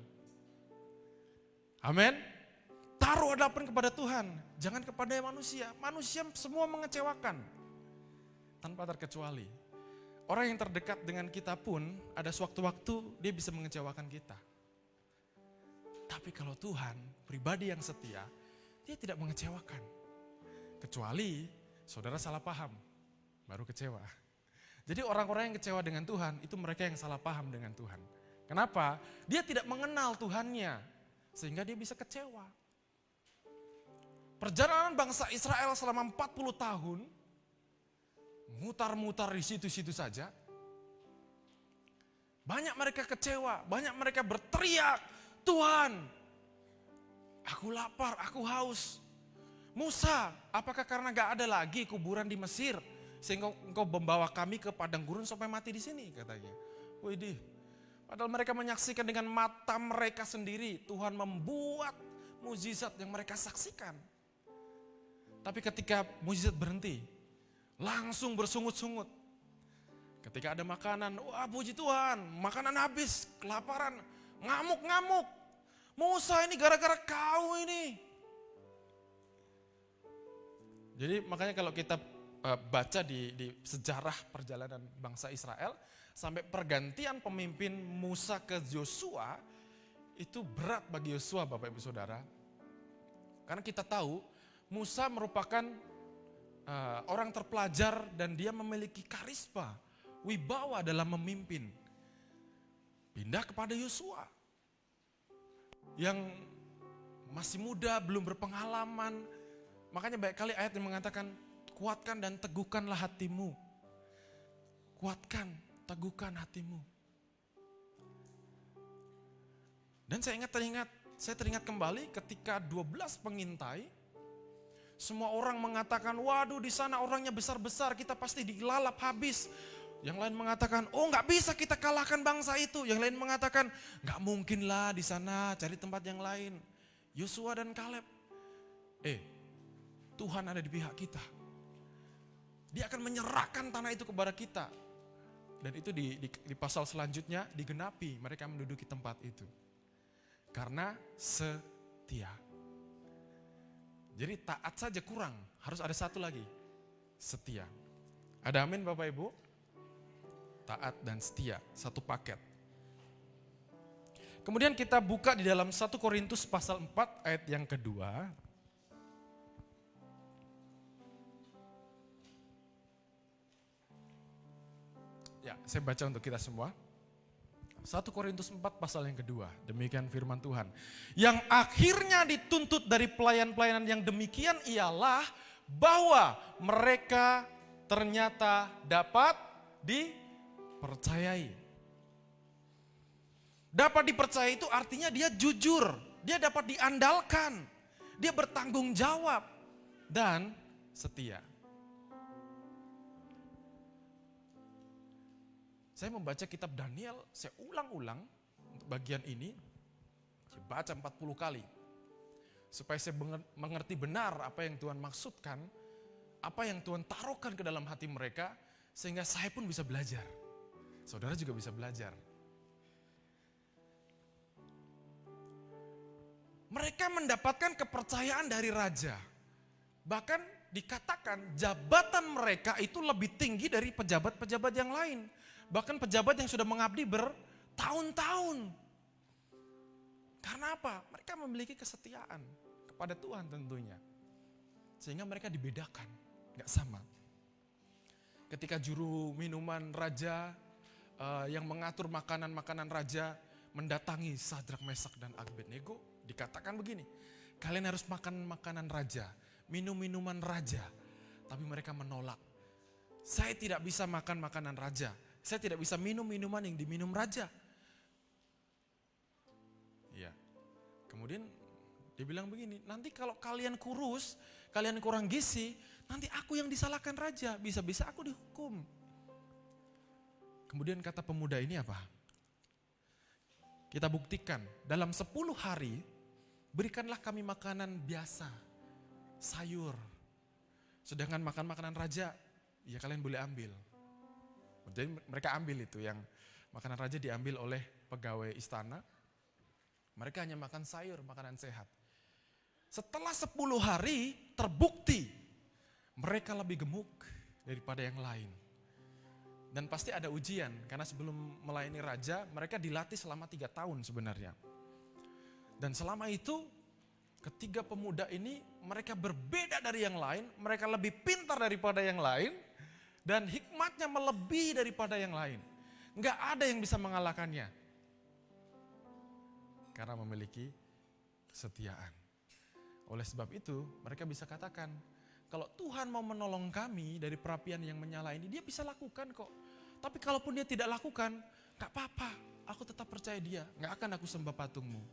Amin. Taruh harapan kepada Tuhan, jangan kepada manusia. Manusia semua mengecewakan, tanpa terkecuali. Orang yang terdekat dengan kita pun ada sewaktu-waktu dia bisa mengecewakan kita. Tapi kalau Tuhan, pribadi yang setia, dia tidak mengecewakan. Kecuali saudara salah paham, baru kecewa. Jadi orang-orang yang kecewa dengan Tuhan, itu mereka yang salah paham dengan Tuhan. Kenapa? Dia tidak mengenal Tuhannya, sehingga dia bisa kecewa. Perjalanan bangsa Israel selama 40 tahun, mutar-mutar di situ-situ saja. Banyak mereka kecewa, banyak mereka berteriak, Tuhan, aku lapar, aku haus. Musa, apakah karena gak ada lagi kuburan di Mesir, sehingga engkau membawa kami ke padang gurun sampai mati di sini, katanya. Widih, padahal mereka menyaksikan dengan mata mereka sendiri, Tuhan membuat mukjizat yang mereka saksikan. Tapi ketika mukjizat berhenti, langsung bersungut-sungut. Ketika ada makanan, wah puji Tuhan, makanan habis, kelaparan, ngamuk-ngamuk. Musa ini gara-gara kau ini. Jadi makanya kalau kita baca di sejarah perjalanan bangsa Israel, sampai pergantian pemimpin Musa ke Yosua, itu berat bagi Yosua Bapak Ibu Saudara. Karena kita tahu Musa merupakan orang terpelajar dan dia memiliki karisma, wibawa dalam memimpin. Pindah kepada Yosua yang masih muda, belum berpengalaman. Makanya banyak kali ayat yang mengatakan, kuatkan dan teguhkanlah hatimu. Kuatkan, teguhkan hatimu. Dan saya teringat kembali ketika 12 pengintai, semua orang mengatakan, waduh di sana orangnya besar-besar, kita pasti dilalap habis. Yang lain mengatakan, oh nggak bisa kita kalahkan bangsa itu. Yang lain mengatakan, nggak mungkin lah di sana, cari tempat yang lain. Yosua dan Kaleb, Tuhan ada di pihak kita. Dia akan menyerahkan tanah itu kepada kita. Dan itu di pasal selanjutnya digenapi, mereka menduduki tempat itu. Karena setia. Jadi taat saja kurang, harus ada satu lagi, setia. Ada amin Bapak Ibu? Taat dan setia, satu paket. Kemudian kita buka di dalam 1 Korintus pasal 4 ayat yang kedua. Ya, saya baca untuk kita semua. 1 Korintus 4 pasal yang kedua, demikian firman Tuhan. Yang akhirnya dituntut dari pelayan-pelayanan yang demikian ialah bahwa mereka ternyata dapat dipercayai. Dapat dipercayai itu artinya dia jujur, dia dapat diandalkan, dia bertanggung jawab dan setia. Saya membaca kitab Daniel, saya ulang-ulang untuk bagian ini, saya baca 40 kali. Supaya saya mengerti benar apa yang Tuhan maksudkan, apa yang Tuhan taruhkan ke dalam hati mereka, sehingga saya pun bisa belajar. Saudara juga bisa belajar. Mereka mendapatkan kepercayaan dari raja. Bahkan dikatakan jabatan mereka itu lebih tinggi dari pejabat-pejabat yang lain. Bahkan pejabat yang sudah mengabdi bertahun-tahun. Karena apa? Mereka memiliki kesetiaan kepada Tuhan tentunya. Sehingga mereka dibedakan, gak sama. Ketika juru minuman raja yang mengatur makanan-makanan raja mendatangi Sadrak, Mesak, dan Abednego, dikatakan begini, kalian harus makan makanan raja, minum minuman raja. Tapi mereka menolak. Saya tidak bisa makan makanan raja, saya tidak bisa minum minuman yang diminum raja. Ya. Kemudian dia bilang begini, nanti kalau kalian kurus, kalian kurang gizi, nanti aku yang disalahkan raja, bisa-bisa aku dihukum. Kemudian kata pemuda ini apa? Kita buktikan, dalam 10 hari berikanlah kami makanan biasa, sayur. Sedangkan makan makanan raja, ya kalian boleh ambil. Jadi mereka ambil itu, yang makanan raja diambil oleh pegawai istana. Mereka hanya makan sayur, makanan sehat. Setelah 10 hari terbukti mereka lebih gemuk daripada yang lain. Dan pasti ada ujian, karena sebelum melayani raja, mereka dilatih selama 3 tahun sebenarnya. Dan selama itu, ketiga pemuda ini, mereka berbeda dari yang lain, mereka lebih pintar daripada yang lain, dan hikmatnya melebihi daripada yang lain. Nggak ada yang bisa mengalahkannya. Karena memiliki kesetiaan. Oleh sebab itu, mereka bisa katakan, kalau Tuhan mau menolong kami dari perapian yang menyala ini, dia bisa lakukan kok. Tapi kalaupun dia tidak lakukan, gak apa-apa. Aku tetap percaya dia, gak akan aku sembah patungmu.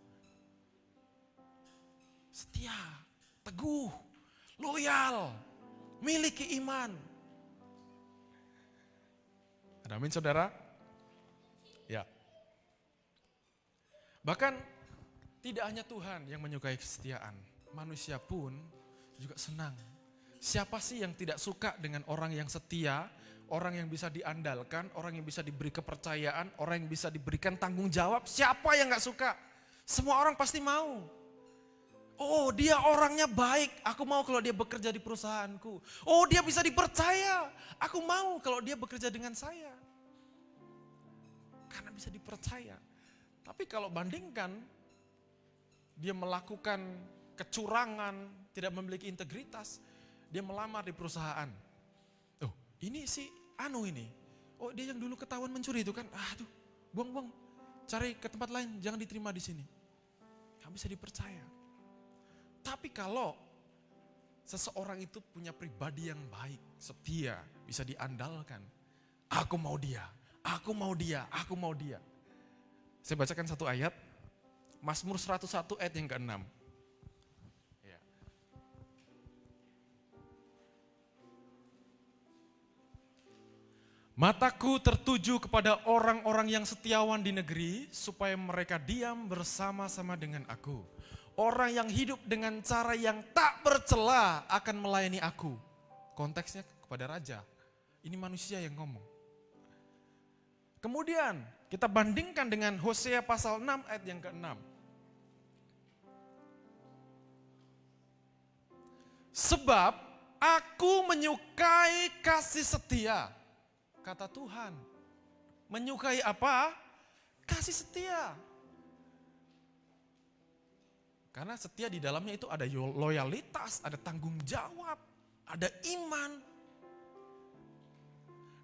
Setia, teguh, loyal, miliki iman. Ada amin saudara? Ya. Bahkan tidak hanya Tuhan yang menyukai kesetiaan. Manusia pun juga senang. Siapa sih yang tidak suka dengan orang yang setia, orang yang bisa diandalkan, orang yang bisa diberi kepercayaan, orang yang bisa diberikan tanggung jawab? Siapa yang gak suka? Semua orang pasti mau. Oh, dia orangnya baik, aku mau kalau dia bekerja di perusahaanku. Oh, dia bisa dipercaya, aku mau kalau dia bekerja dengan saya. Karena bisa dipercaya. Tapi kalau bandingkan, dia melakukan kecurangan, tidak memiliki integritas, dia melamar di perusahaan. Oh, ini si Anu ini. Oh, dia yang dulu ketahuan mencuri itu kan. Aduh, buang-buang. Cari ke tempat lain, jangan diterima di sini. Gak bisa dipercaya. Tapi kalau seseorang itu punya pribadi yang baik, setia, bisa diandalkan. Aku mau dia, aku mau dia, aku mau dia. Saya bacakan satu ayat. Mazmur 101 ayat yang ke-6. Ya. Mataku tertuju kepada orang-orang yang setiawan di negeri, supaya mereka diam bersama-sama dengan aku. Orang yang hidup dengan cara yang tak bercela akan melayani aku. Konteksnya kepada raja. Ini manusia yang ngomong. Kemudian kita bandingkan dengan Hosea pasal 6 ayat yang ke-6. Sebab aku menyukai kasih setia, kata Tuhan. Menyukai apa? Kasih setia. Karena setia di dalamnya itu ada loyalitas, ada tanggung jawab, ada iman.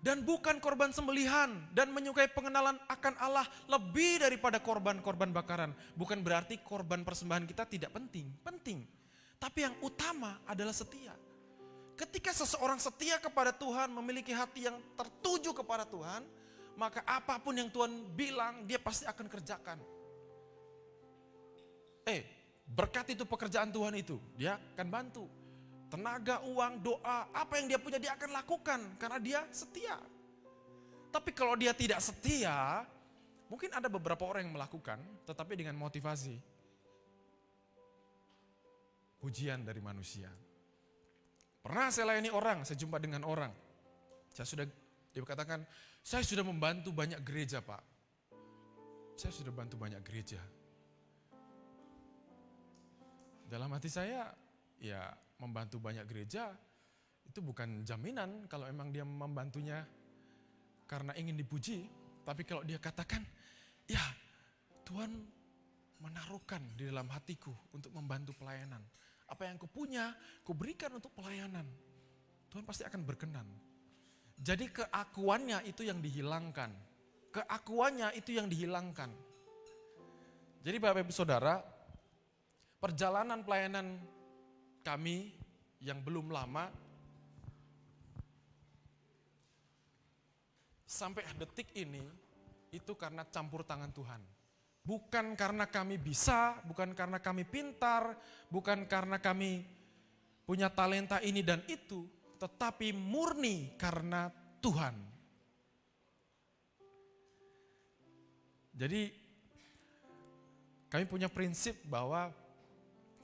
Dan bukan korban sembelihan, dan menyukai pengenalan akan Allah lebih daripada korban-korban bakaran. Bukan berarti korban persembahan kita tidak penting, penting. Tapi yang utama adalah setia. Ketika seseorang setia kepada Tuhan, memiliki hati yang tertuju kepada Tuhan, maka apapun yang Tuhan bilang, dia pasti akan kerjakan. Berkat itu pekerjaan Tuhan itu, dia akan bantu. Tenaga, uang, doa, apa yang dia punya dia akan lakukan karena dia setia. Tapi kalau dia tidak setia, mungkin ada beberapa orang yang melakukan, tetapi dengan motivasi. Pujian dari manusia. Pernah saya layani orang, saya jumpa dengan orang. Dia katakan, saya sudah membantu banyak gereja Pak. Saya sudah bantu banyak gereja. Dalam hati saya, ya membantu banyak gereja itu bukan jaminan kalau emang dia membantunya karena ingin dipuji. Tapi kalau dia katakan, ya Tuhan menaruhkan di dalam hatiku untuk membantu pelayanan. Apa yang kupunya, kuberikan untuk pelayanan. Tuhan pasti akan berkenan. Jadi keakuannya itu yang dihilangkan. Keakuannya itu yang dihilangkan. Jadi Bapak Ibu Saudara, perjalanan pelayanan kami yang belum lama, sampai detik ini, itu karena campur tangan Tuhan. Bukan karena kami bisa, bukan karena kami pintar, bukan karena kami punya talenta ini dan itu, tetapi murni karena Tuhan. Jadi kami punya prinsip bahwa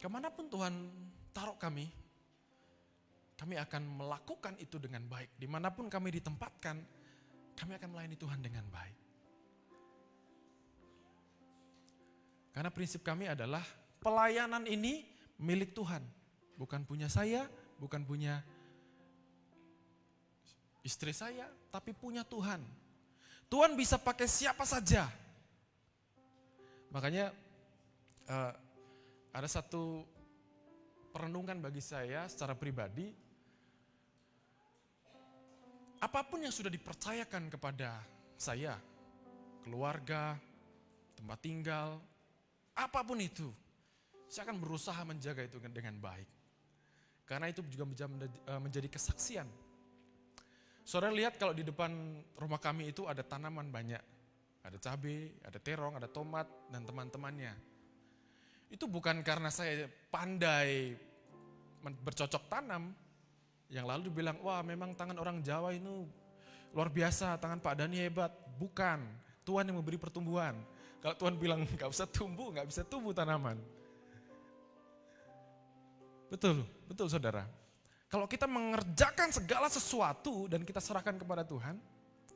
kemanapun Tuhan taruh kami akan melakukan itu dengan baik. Dimanapun kami ditempatkan, kami akan melayani Tuhan dengan baik. Karena prinsip kami adalah pelayanan ini milik Tuhan. Bukan punya saya, bukan punya istri saya, tapi punya Tuhan. Tuhan bisa pakai siapa saja. Makanya ada satu perenungan bagi saya secara pribadi. Apapun yang sudah dipercayakan kepada saya, keluarga, tempat tinggal, apapun itu, saya akan berusaha menjaga itu dengan baik. Karena itu juga menjadi kesaksian. Saudara lihat kalau di depan rumah kami itu ada tanaman banyak. Ada cabai, ada terong, ada tomat, dan teman-temannya. Itu bukan karena saya pandai bercocok tanam. Yang lalu dibilang, wah memang tangan orang Jawa ini luar biasa, tangan Pak Dani hebat. Bukan, Tuhan yang memberi pertumbuhan. Kalau Tuhan bilang gak bisa tumbuh tanaman. Betul saudara. Kalau kita mengerjakan segala sesuatu dan kita serahkan kepada Tuhan,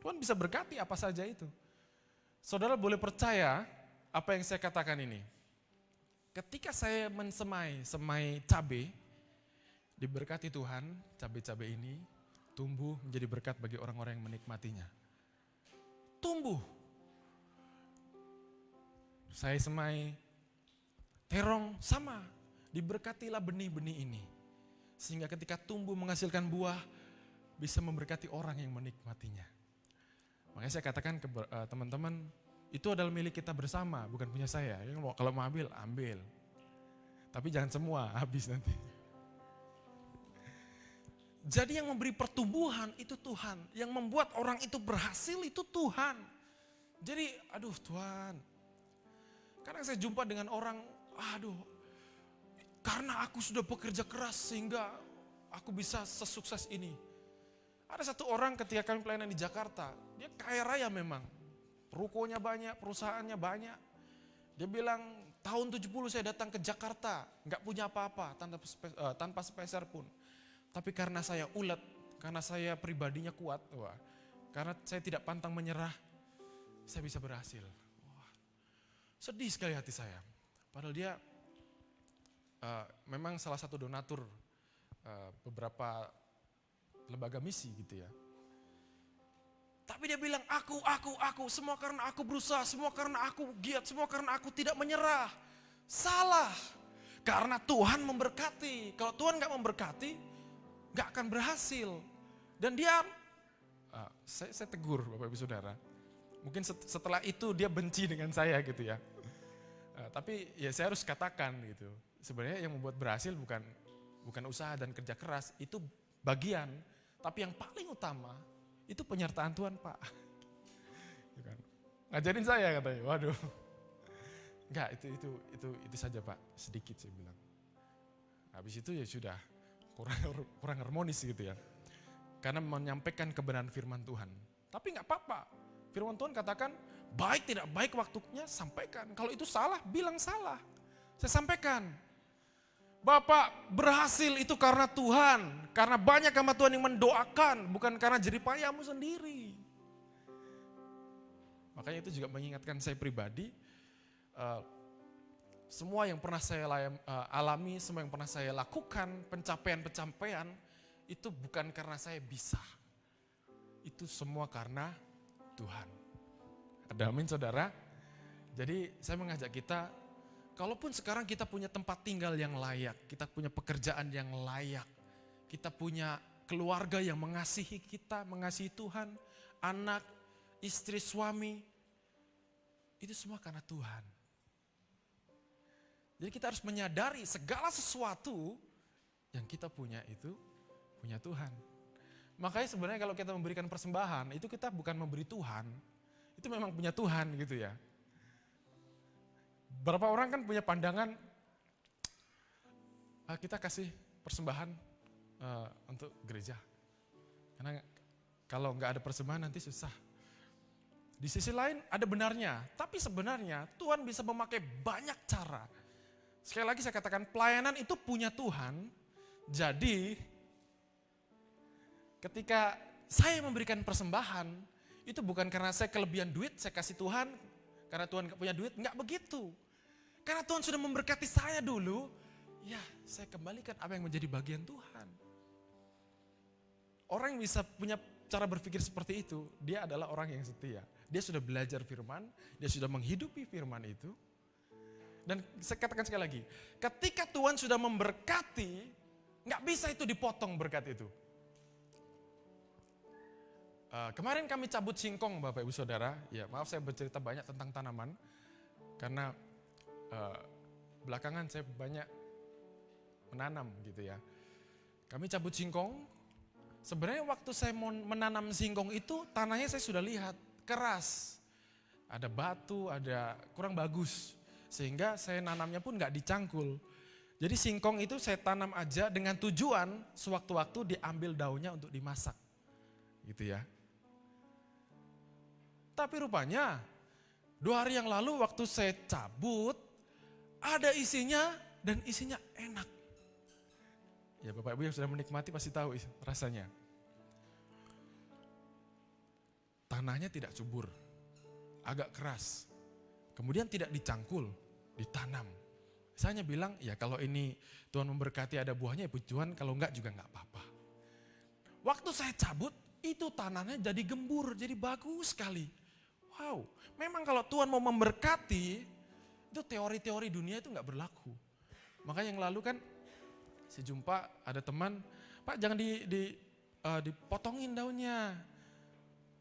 Tuhan bisa berkati apa saja itu. Saudara boleh percaya apa yang saya katakan ini. Ketika saya semai cabai, diberkati Tuhan, cabai-cabai ini tumbuh menjadi berkat bagi orang-orang yang menikmatinya. Tumbuh. Saya semai terong sama, diberkatilah benih-benih ini. Sehingga ketika tumbuh menghasilkan buah, bisa memberkati orang yang menikmatinya. Makanya saya katakan ke teman-teman, itu adalah milik kita bersama, bukan punya saya. Kalau mau ambil. Tapi jangan semua, habis nanti. Jadi yang memberi pertumbuhan itu Tuhan. Yang membuat orang itu berhasil itu Tuhan. Jadi aduh Tuhan. Kadang saya jumpa dengan orang, karena aku sudah bekerja keras sehingga aku bisa sesukses ini. Ada satu orang ketika kami pelayanan di Jakarta, dia kaya raya memang. Rukonya banyak, perusahaannya banyak. Dia bilang, tahun 70 saya datang ke Jakarta, gak punya apa-apa, tanpa sepeser pun. Tapi karena saya ulet, karena saya pribadinya kuat, karena saya tidak pantang menyerah, saya bisa berhasil. Sedih sekali hati saya. Padahal dia memang salah satu donatur beberapa lembaga misi gitu ya. Tapi dia bilang aku, semua karena aku berusaha, semua karena aku giat, semua karena aku tidak menyerah. Salah. Karena Tuhan memberkati. Kalau Tuhan gak memberkati, gak akan berhasil. Dan dia, saya tegur Bapak Ibu Saudara. Mungkin setelah itu dia benci dengan saya gitu ya. Tapi ya saya harus katakan gitu. Sebenarnya yang membuat berhasil bukan usaha dan kerja keras, itu bagian. Tapi yang paling utama itu penyertaan Tuhan Pak. Ngajarin saya katanya, waduh. Enggak, itu saja Pak, sedikit saya bilang. Habis itu ya sudah kurang harmonis gitu ya. Karena menyampaikan kebenaran firman Tuhan. Tapi enggak apa-apa. Firman Tuhan katakan, baik tidak baik waktunya sampaikan. Kalau itu salah, bilang salah. Saya sampaikan. Bapak berhasil itu karena Tuhan. Karena banyak hamba Tuhan yang mendoakan. Bukan karena jeripayahmu sendiri. Makanya itu juga mengingatkan saya pribadi. Semua yang pernah saya alami, semua yang pernah saya lakukan, pencapaian-pencapaian, itu bukan karena saya bisa. Itu semua karena Tuhan. Ada amin saudara. Jadi saya mengajak kita, kalaupun sekarang kita punya tempat tinggal yang layak, kita punya pekerjaan yang layak, kita punya keluarga yang mengasihi kita, mengasihi Tuhan, anak, istri, suami, itu semua karena Tuhan. Jadi kita harus menyadari segala sesuatu yang kita punya itu punya Tuhan. Makanya sebenarnya kalau kita memberikan persembahan, itu kita bukan memberi Tuhan, itu memang punya Tuhan gitu ya. Berapa orang kan punya pandangan, kita kasih persembahan untuk gereja. Karena kalau nggak ada persembahan nanti susah. Di sisi lain ada benarnya, tapi sebenarnya Tuhan bisa memakai banyak cara. Sekali lagi saya katakan pelayanan itu punya Tuhan, jadi ketika saya memberikan persembahan, itu bukan karena saya kelebihan duit, saya kasih Tuhan, karena Tuhan gak punya duit, enggak begitu. Karena Tuhan sudah memberkati saya dulu, ya saya kembalikan apa yang menjadi bagian Tuhan. Orang yang bisa punya cara berpikir seperti itu, dia adalah orang yang setia. Dia sudah belajar firman, dia sudah menghidupi firman itu. Dan saya katakan sekali lagi, ketika Tuhan sudah memberkati, nggak bisa itu dipotong berkat itu. Kemarin kami cabut singkong Bapak Ibu Saudara, ya maaf saya bercerita banyak tentang tanaman, karena belakangan saya banyak menanam gitu ya. Kami cabut singkong, sebenarnya waktu saya mau menanam singkong itu tanahnya saya sudah lihat, keras. Ada batu, ada kurang bagus, sehingga saya nanamnya pun nggak dicangkul. Jadi singkong itu saya tanam aja dengan tujuan sewaktu-waktu diambil daunnya untuk dimasak. Gitu ya. Tapi rupanya 2 hari yang lalu waktu saya cabut, ada isinya dan isinya enak. Ya Bapak Ibu yang sudah menikmati pasti tahu rasanya. Tanahnya tidak subur, agak keras. Kemudian tidak dicangkul, ditanam. Saya hanya bilang, ya kalau ini Tuhan memberkati ada buahnya, ya puji Tuhan, kalau enggak juga enggak apa-apa. Waktu saya cabut, itu tanahnya jadi gembur, jadi bagus sekali. Wow, memang kalau Tuhan mau memberkati, itu teori-teori dunia itu enggak berlaku. Makanya yang lalu kan, saya jumpa ada teman, Pak jangan dipotongin daunnya.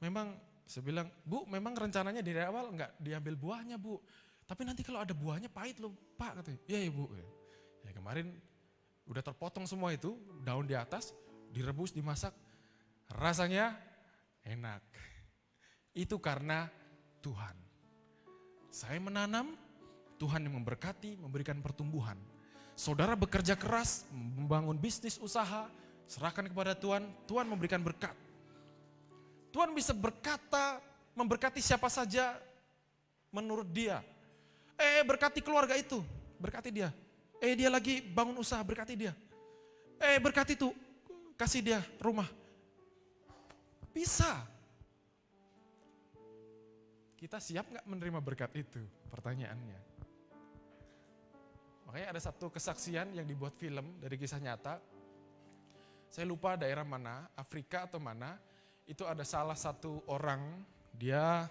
Memang, saya bilang, Bu memang rencananya dari awal enggak diambil buahnya Bu. Tapi nanti kalau ada buahnya pahit loh Pak, katanya. Iya Bu. Ya kemarin udah terpotong semua itu, daun di atas, direbus, dimasak. Rasanya enak. Itu karena Tuhan. Saya menanam, Tuhan yang memberkati, memberikan pertumbuhan. Saudara bekerja keras, membangun bisnis usaha, serahkan kepada Tuhan, Tuhan memberikan berkat. Tuhan bisa berkata, memberkati siapa saja menurut dia. Berkati keluarga itu, berkati dia. Dia lagi bangun usaha, berkati dia. Berkati itu, kasih dia rumah. Bisa. Kita siap gak menerima berkat itu? Pertanyaannya. Makanya ada satu kesaksian yang dibuat film dari kisah nyata. Saya lupa daerah mana, Afrika atau mana. Itu ada salah satu orang, dia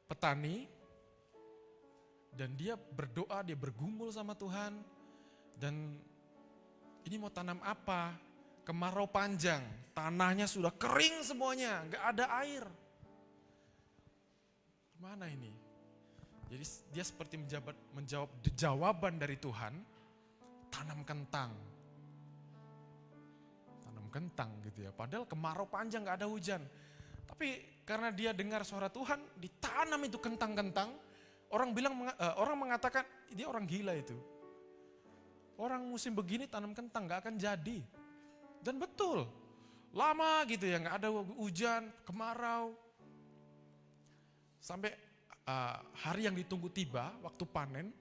petani. Dan dia berdoa, dia bergumul sama Tuhan. Dan ini mau tanam apa? Kemarau panjang, tanahnya sudah kering semuanya, gak ada air. Gimana ini? Jadi dia seperti menjawab jawaban dari Tuhan, tanam kentang. Tanam kentang gitu ya, padahal kemarau panjang gak ada hujan. Tapi karena dia dengar suara Tuhan, ditanam itu kentang-kentang. Orang mengatakan, dia orang gila itu. Orang musim begini tanam kentang gak akan jadi. Dan betul, lama gitu ya, gak ada hujan, kemarau. Sampai hari yang ditunggu tiba, waktu panen,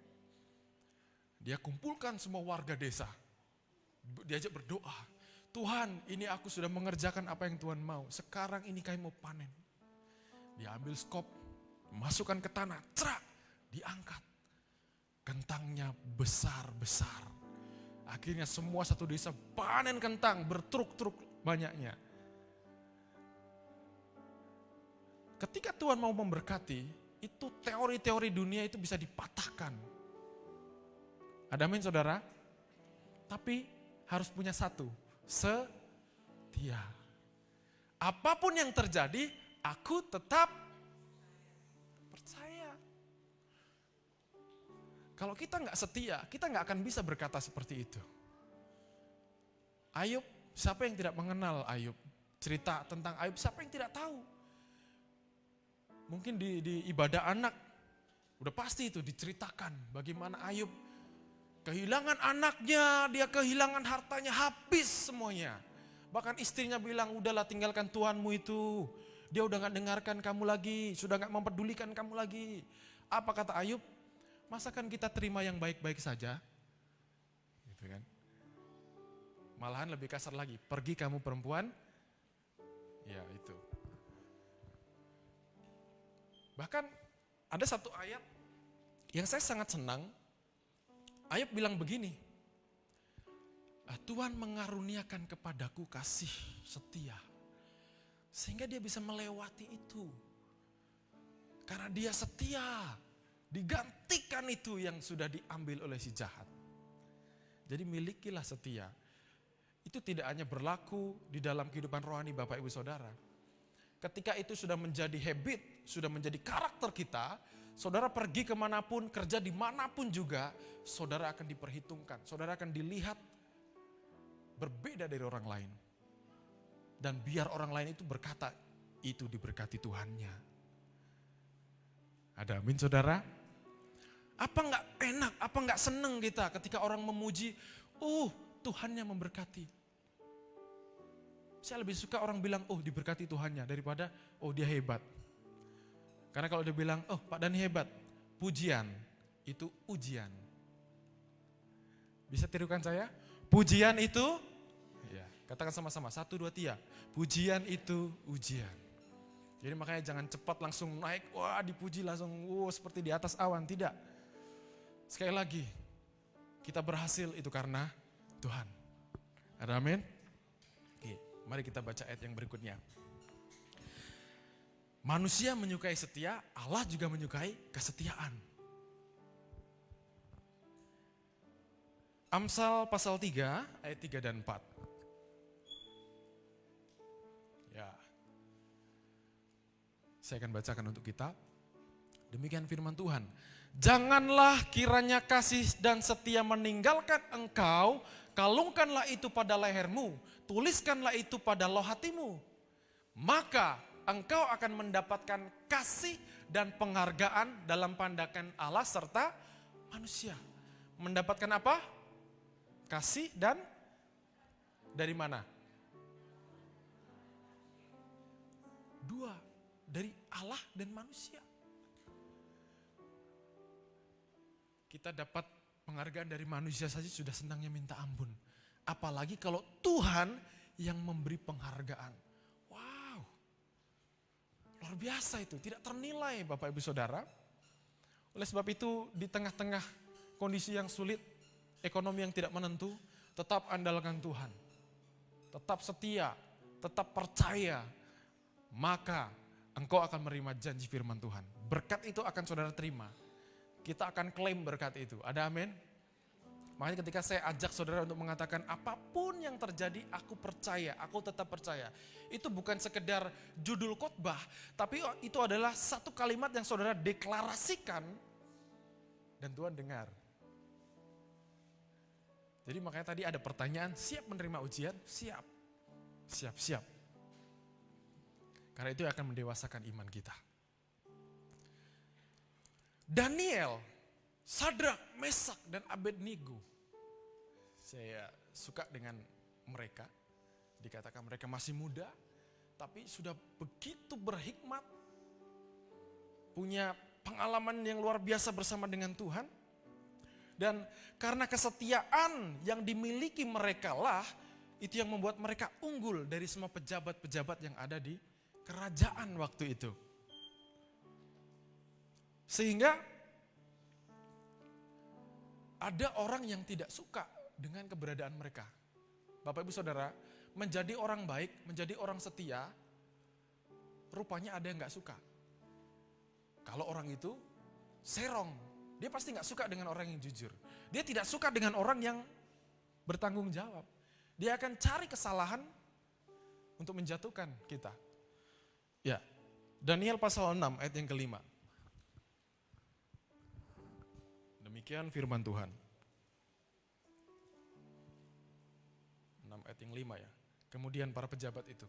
dia kumpulkan semua warga desa. Diajak berdoa, Tuhan ini aku sudah mengerjakan apa yang Tuhan mau, sekarang ini kami mau panen. Dia ambil skop, masukkan ke tanah, cerak, diangkat. Kentangnya besar-besar. Akhirnya semua satu desa panen kentang, bertruk-truk banyaknya. Ketika Tuhan mau memberkati, itu teori-teori dunia itu bisa dipatahkan. Ada amin saudara? Tapi harus punya satu, setia. Apapun yang terjadi, aku tetap percaya. Kalau kita nggak setia, kita nggak akan bisa berkata seperti itu. Ayub, siapa yang tidak mengenal Ayub? Cerita tentang Ayub, siapa yang tidak tahu? Mungkin di ibadah anak, udah pasti itu diceritakan bagaimana Ayub kehilangan anaknya, dia kehilangan hartanya, habis semuanya. Bahkan istrinya bilang, udahlah tinggalkan Tuhanmu itu. Dia udah gak dengarkan kamu lagi, sudah gak mempedulikan kamu lagi. Apa kata Ayub? Masakan kita terima yang baik-baik saja? Gitu kan? Malahan lebih kasar lagi, pergi kamu perempuan. Ya itu. Bahkan ada satu ayat yang saya sangat senang. Ayub bilang begini, Tuhan mengaruniakan kepadaku kasih setia. Sehingga dia bisa melewati itu. Karena dia setia, digantikan itu yang sudah diambil oleh si jahat. Jadi milikilah setia. Itu tidak hanya berlaku di dalam kehidupan rohani Bapak Ibu Saudara. Ketika itu sudah menjadi habit, sudah menjadi karakter kita, saudara pergi kemanapun, kerja dimanapun juga, saudara akan diperhitungkan, saudara akan dilihat berbeda dari orang lain. Dan biar orang lain itu berkata, itu diberkati Tuhannya. Ada amin saudara? Apa enggak enak, apa enggak seneng kita ketika orang memuji, Tuhannya memberkati. Saya lebih suka orang bilang, diberkati Tuhannya, daripada, dia hebat. Karena kalau dia bilang, Pak Dani hebat, pujian itu ujian. Bisa tirukan saya? Pujian itu, ya, katakan sama-sama, 1, 2, 3. Pujian itu ujian. Jadi makanya jangan cepat langsung naik, dipuji langsung, seperti di atas awan, tidak. Sekali lagi, kita berhasil itu karena Tuhan. Ada amin? Oke, mari kita baca ayat yang berikutnya. Manusia menyukai setia, Allah juga menyukai kesetiaan. Amsal pasal 3 ayat 3 dan 4. Ya. Saya akan bacakan untuk kita. Demikian firman Tuhan. Janganlah kiranya kasih dan setia meninggalkan engkau, kalungkanlah itu pada lehermu, tuliskanlah itu pada loh hatimu. Maka engkau akan mendapatkan kasih dan penghargaan dalam pandangan Allah serta manusia. Mendapatkan apa? Kasih dan dari mana? 2, dari Allah dan manusia. Kita dapat penghargaan dari manusia saja sudah senangnya minta ampun. Apalagi kalau Tuhan yang memberi penghargaan. Wow, luar biasa itu, tidak ternilai Bapak Ibu Saudara. Oleh sebab itu di tengah-tengah kondisi yang sulit, ekonomi yang tidak menentu, tetap andalkan Tuhan. Tetap setia, tetap percaya. Maka engkau akan menerima janji firman Tuhan. Berkat itu akan saudara terima. Kita akan klaim berkat itu. Ada amin? Makanya ketika saya ajak saudara untuk mengatakan apapun yang terjadi aku percaya, aku tetap percaya. Itu bukan sekedar judul khotbah, tapi itu adalah satu kalimat yang saudara deklarasikan dan Tuhan dengar. Jadi makanya tadi ada pertanyaan, siap menerima ujian? Siap. Siap. Karena itu akan mendewasakan iman kita. Daniel, Sadrak, Mesak, dan Abednego. Saya suka dengan mereka. Dikatakan mereka masih muda, tapi sudah begitu berhikmat. Punya pengalaman yang luar biasa bersama dengan Tuhan. Dan karena kesetiaan yang dimiliki mereka lah, itu yang membuat mereka unggul dari semua pejabat-pejabat yang ada di kerajaan waktu itu. Sehingga ada orang yang tidak suka dengan keberadaan mereka. Bapak Ibu Saudara, menjadi orang baik, menjadi orang setia, rupanya ada yang gak suka. Kalau orang itu serong, dia pasti gak suka dengan orang yang jujur. Dia tidak suka dengan orang yang bertanggung jawab. Dia akan cari kesalahan untuk menjatuhkan kita. Ya, Daniel pasal 6 ayat yang kelima. Demikian firman Tuhan. 6 ayat yang 5 ya. Kemudian para pejabat itu.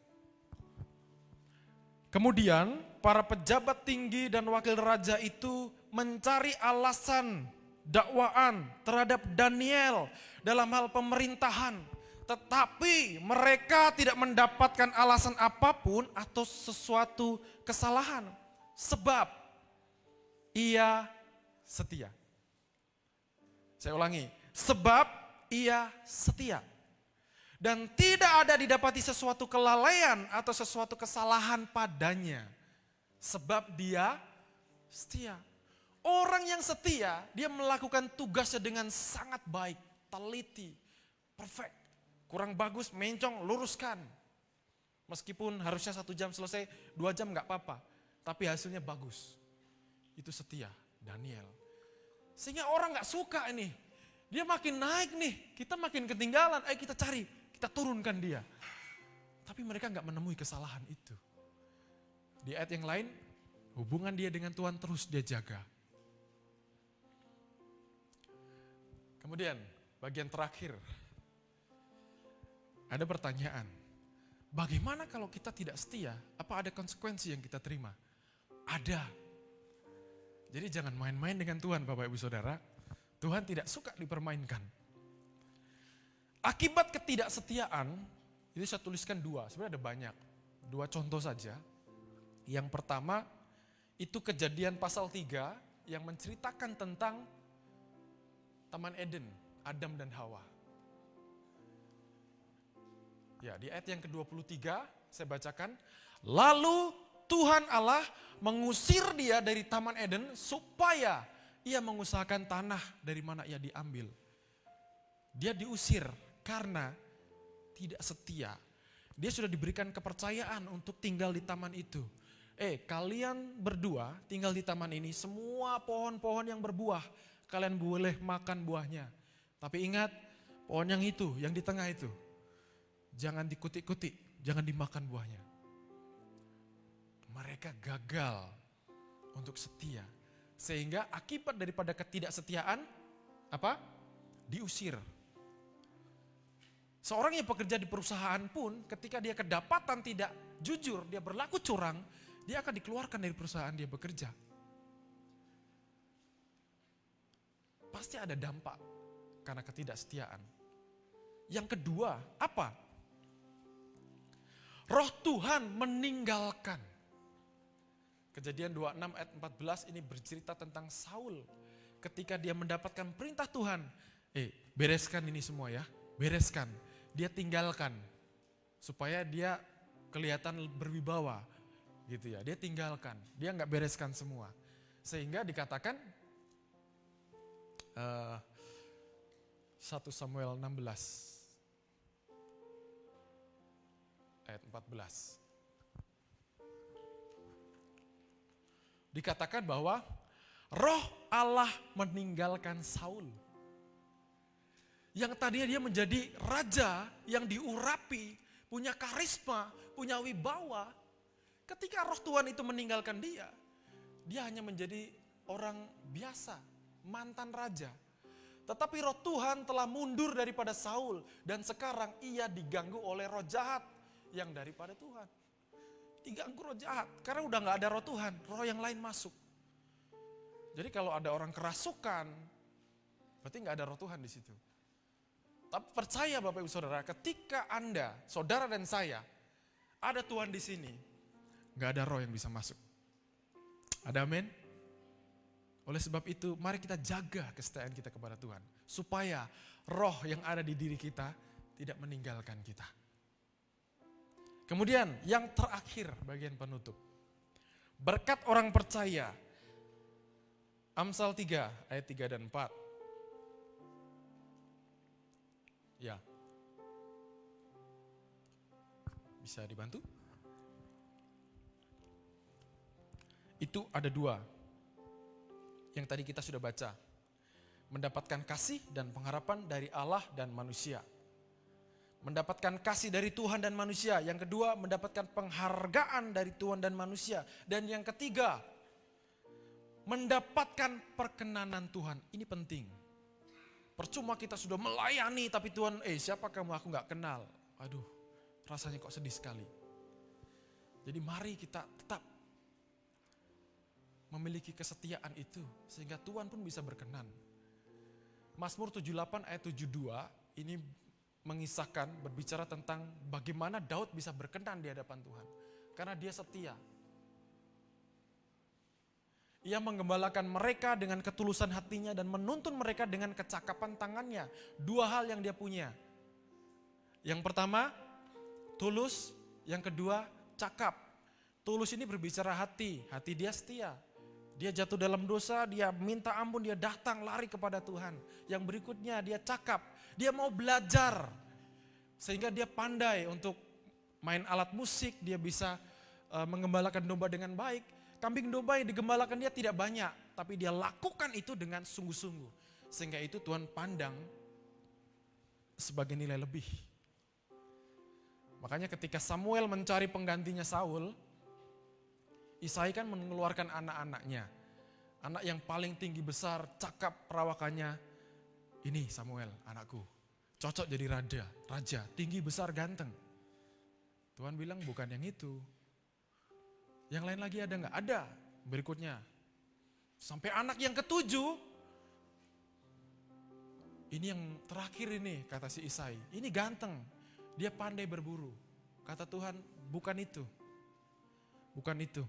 Kemudian para pejabat tinggi dan wakil raja itu mencari alasan dakwaan terhadap Daniel dalam hal pemerintahan. Tetapi mereka tidak mendapatkan alasan apapun atau sesuatu kesalahan. Sebab ia setia. Saya ulangi, sebab ia setia. Dan tidak ada didapati sesuatu kelalaian atau sesuatu kesalahan padanya. Sebab dia setia. Orang yang setia, dia melakukan tugasnya dengan sangat baik, teliti, perfect. Kurang bagus, mencong, luruskan. Meskipun harusnya 1 jam selesai, 2 jam gak apa-apa. Tapi hasilnya bagus. Itu setia, Daniel. Sehingga orang gak suka ini. Dia makin naik nih, kita makin ketinggalan, ayo kita cari. Kita turunkan dia. Tapi mereka gak menemui kesalahan itu. Di ayat yang lain, hubungan dia dengan Tuhan terus dia jaga. Kemudian bagian terakhir. Ada pertanyaan. Bagaimana kalau kita tidak setia? Apa ada konsekuensi yang kita terima? Ada. Jadi jangan main-main dengan Tuhan Bapak Ibu Saudara. Tuhan tidak suka dipermainkan. Akibat ketidaksetiaan, ini saya tuliskan 2, sebenarnya ada banyak. 2 contoh saja. Yang pertama, itu Kejadian pasal 3 yang menceritakan tentang Taman Eden, Adam dan Hawa. Ya, di ayat yang ke-23 saya bacakan. Lalu Tuhan Allah mengusir dia dari Taman Eden supaya ia mengusahakan tanah dari mana ia diambil. Dia diusir karena tidak setia. Dia sudah diberikan kepercayaan untuk tinggal di taman itu. Kalian berdua tinggal di taman ini, semua pohon-pohon yang berbuah, kalian boleh makan buahnya. Tapi ingat, pohon yang itu, yang di tengah itu, jangan dikutik-kutik, jangan dimakan buahnya. Mereka gagal untuk setia. Sehingga akibat daripada ketidaksetiaan, apa? Diusir. Seorang yang bekerja di perusahaan pun ketika dia kedapatan tidak jujur, dia berlaku curang, dia akan dikeluarkan dari perusahaan dia bekerja. Pasti ada dampak karena ketidaksetiaan. Yang kedua, apa? Roh Tuhan meninggalkan. Kejadian 26 ayat 14 ini bercerita tentang Saul. Ketika dia mendapatkan perintah Tuhan, bereskan ini semua ya, bereskan. Dia tinggalkan supaya dia kelihatan berwibawa gitu ya. Dia tinggalkan, dia nggak bereskan semua. Sehingga dikatakan 1 Samuel 16 ayat 14. Dikatakan bahwa Roh Allah meninggalkan Saul. Yang tadinya dia menjadi raja yang diurapi, punya karisma, punya wibawa. Ketika roh Tuhan itu meninggalkan dia hanya menjadi orang biasa, mantan raja. Tetapi roh Tuhan telah mundur daripada Saul dan sekarang ia diganggu oleh roh jahat yang daripada Tuhan. Diganggu roh jahat karena udah gak ada roh Tuhan, roh yang lain masuk. Jadi kalau ada orang kerasukan, berarti gak ada roh Tuhan di situ. Tapi percaya Bapak Ibu Saudara, ketika Anda, saudara dan saya, ada Tuhan di sini, gak ada roh yang bisa masuk. Ada amin? Oleh sebab itu, mari kita jaga kesetiaan kita kepada Tuhan. Supaya roh yang ada di diri kita tidak meninggalkan kita. Kemudian yang terakhir bagian penutup. Berkat orang percaya. Amsal 3 ayat 3 dan 4. Ya. Bisa dibantu? Itu ada 2. Yang tadi kita sudah baca. Mendapatkan kasih dan pengharapan dari Allah dan manusia. Mendapatkan kasih dari Tuhan dan manusia. Yang kedua, mendapatkan penghargaan dari Tuhan dan manusia. Dan yang ketiga, mendapatkan perkenanan Tuhan. Ini penting. Percuma kita sudah melayani tapi Tuhan, siapa kamu, aku gak kenal. Aduh, rasanya kok sedih sekali. Jadi mari kita tetap memiliki kesetiaan itu sehingga Tuhan pun bisa berkenan. Mazmur 78 ayat 72 ini mengisahkan, berbicara tentang bagaimana Daud bisa berkenan di hadapan Tuhan. Karena dia setia. Ia menggembalakan mereka dengan ketulusan hatinya dan menuntun mereka dengan kecakapan tangannya. Dua hal yang dia punya. Yang pertama, tulus. Yang kedua, cakap. Tulus ini berbicara hati dia setia. Dia jatuh dalam dosa, dia minta ampun, dia datang lari kepada Tuhan. Yang berikutnya dia cakap, dia mau belajar. Sehingga dia pandai untuk main alat musik, dia bisa menggembalakan domba dengan baik. Kambing domba yang digembalakan dia tidak banyak, tapi dia lakukan itu dengan sungguh-sungguh. Sehingga itu Tuhan pandang sebagai nilai lebih. Makanya ketika Samuel mencari penggantinya Saul, Isai kan mengeluarkan anak-anaknya. Anak yang paling tinggi besar, cakap perawakannya. Ini Samuel, anakku. Cocok jadi raja, tinggi besar ganteng. Tuhan bilang bukan yang itu. Yang lain lagi ada nggak? Ada. Berikutnya. Sampai anak yang ketujuh. Ini yang terakhir ini, kata si Isai. Ini ganteng. Dia pandai berburu. Kata Tuhan, bukan itu. Bukan itu.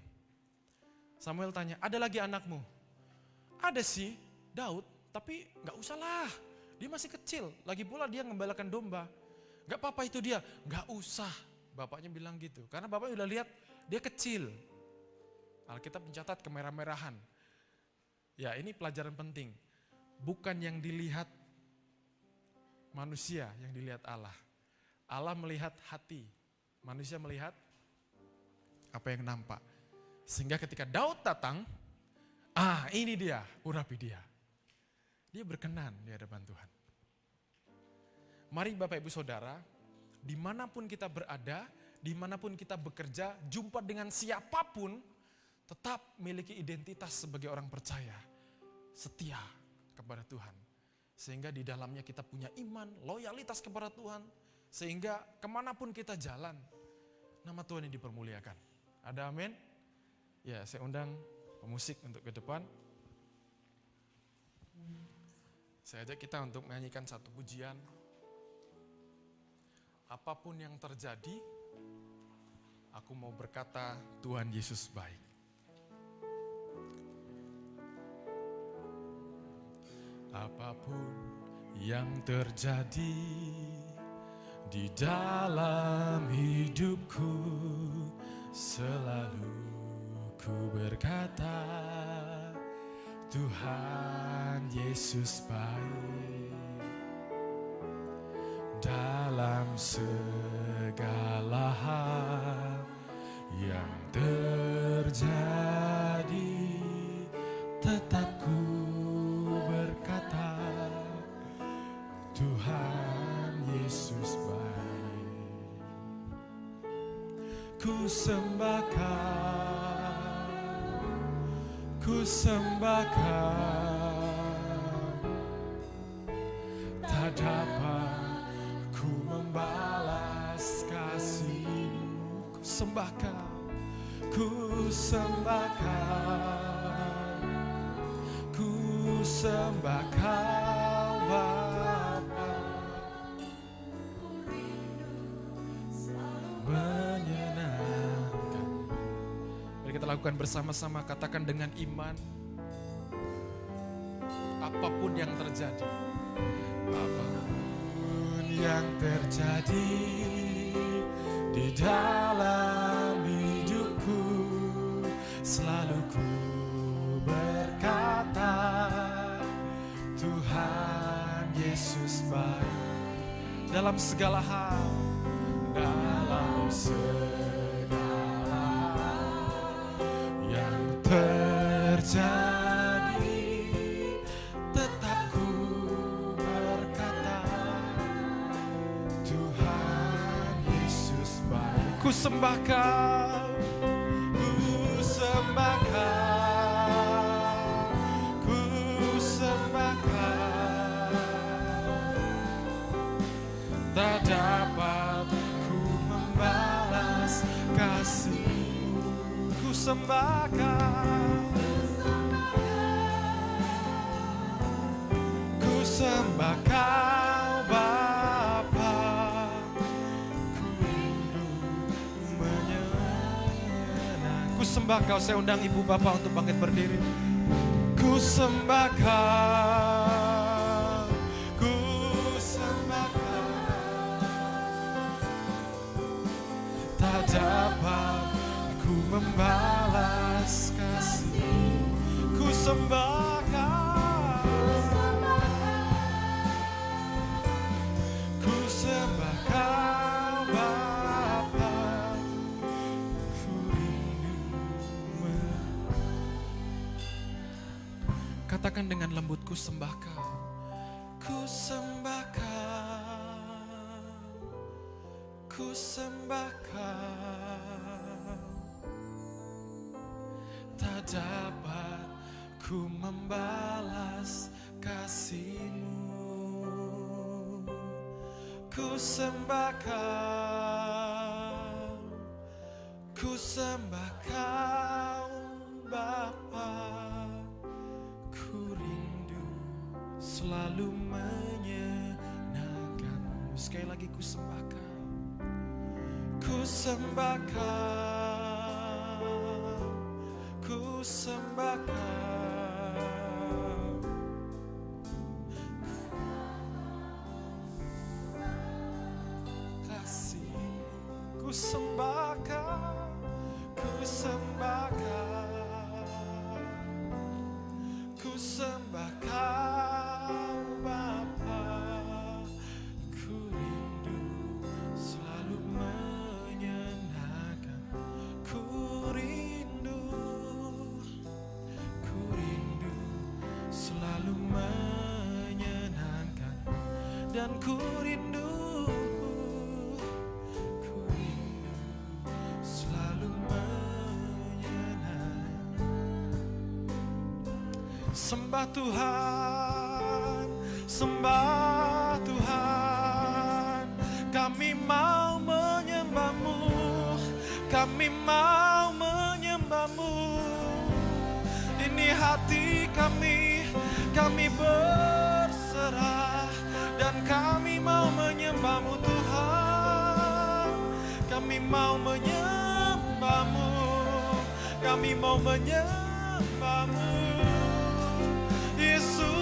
Samuel tanya, ada lagi anakmu? Ada sih, Daud, tapi gak usah lah. Dia masih kecil, lagi pula dia ngembalakan domba. Gak apa-apa itu dia, gak usah. Bapaknya bilang gitu, karena bapaknya udah lihat dia kecil. Alkitab mencatat kemerah-merahan. Ya ini pelajaran penting. Bukan yang dilihat manusia, yang dilihat Allah. Allah melihat hati, manusia melihat apa yang nampak. Sehingga ketika Daud datang, ini dia, urapi dia. Dia berkenan di hadapan Tuhan. Mari Bapak Ibu Saudara, dimanapun kita berada, dimanapun kita bekerja, jumpa dengan siapapun, tetap memiliki identitas sebagai orang percaya, setia kepada Tuhan. Sehingga di dalamnya kita punya iman, loyalitas kepada Tuhan, sehingga kemanapun kita jalan, nama Tuhan yang dipermuliakan. Ada amin? Ya, saya undang pemusik untuk ke depan. Saya ajak kita untuk menyanyikan satu pujian. Apapun yang terjadi, aku mau berkata Tuhan Yesus baik. Apapun yang terjadi di dalam hidupku, selalu ku berkata, Tuhan Yesus baik. Dalam segala hal yang terjadi, tetap ku berkata, Tuhan Yesus baik. Ku sembahkan, tak dapat ku membalas kasih-Mu. Ku sembahkan Bapa, menyenangkan. Mari kita lakukan bersama-sama, katakan dengan iman. Apapun yang terjadi, di dalam hidupku, selalu ku berkata, Tuhan Yesus baik. Dalam segala hal, yang terjadi, ku sembahkan sembah Kau, ku sembah Kau Bapa, ku rindu menyenangkan. Ku sembah Kau. Saya undang ibu bapak untuk bangkit berdiri. Ku sembah Kau, ku sembah Kau, tak dapat ku membalas kasih. Ku sembah Kau, ku sembah Kau Bapa, ku rindu Katakan dengan lembut, ku sembah Kau. Ku sembah Kau, ku sembah Kau, tak dapat ku membalas kasih-Mu. Ku sembah Kau, ku sembah Kau Bapa, ku rindu selalu menyenangkan-Mu. Sekali lagi, ku sembah Kau, ku sembah Kau, ku sembah Kau, kasih-Mu. Ku sembah Kau, ku sembah Kau, ku sembah Kau Bapa, ku rindu selalu menyenangkan. Ku rindu selalu menyenangkan. Dan ku rindu selalu menyenangkan. Sembah Tuhan, sembah Tuhan, kami mau menyembah-Mu, kami mau menyembah-Mu. Ini hati kami berserah, dan kami mau menyembah-Mu Tuhan. Kami mau menyembah-Mu, kami mau menyembah-Mu. Yesus,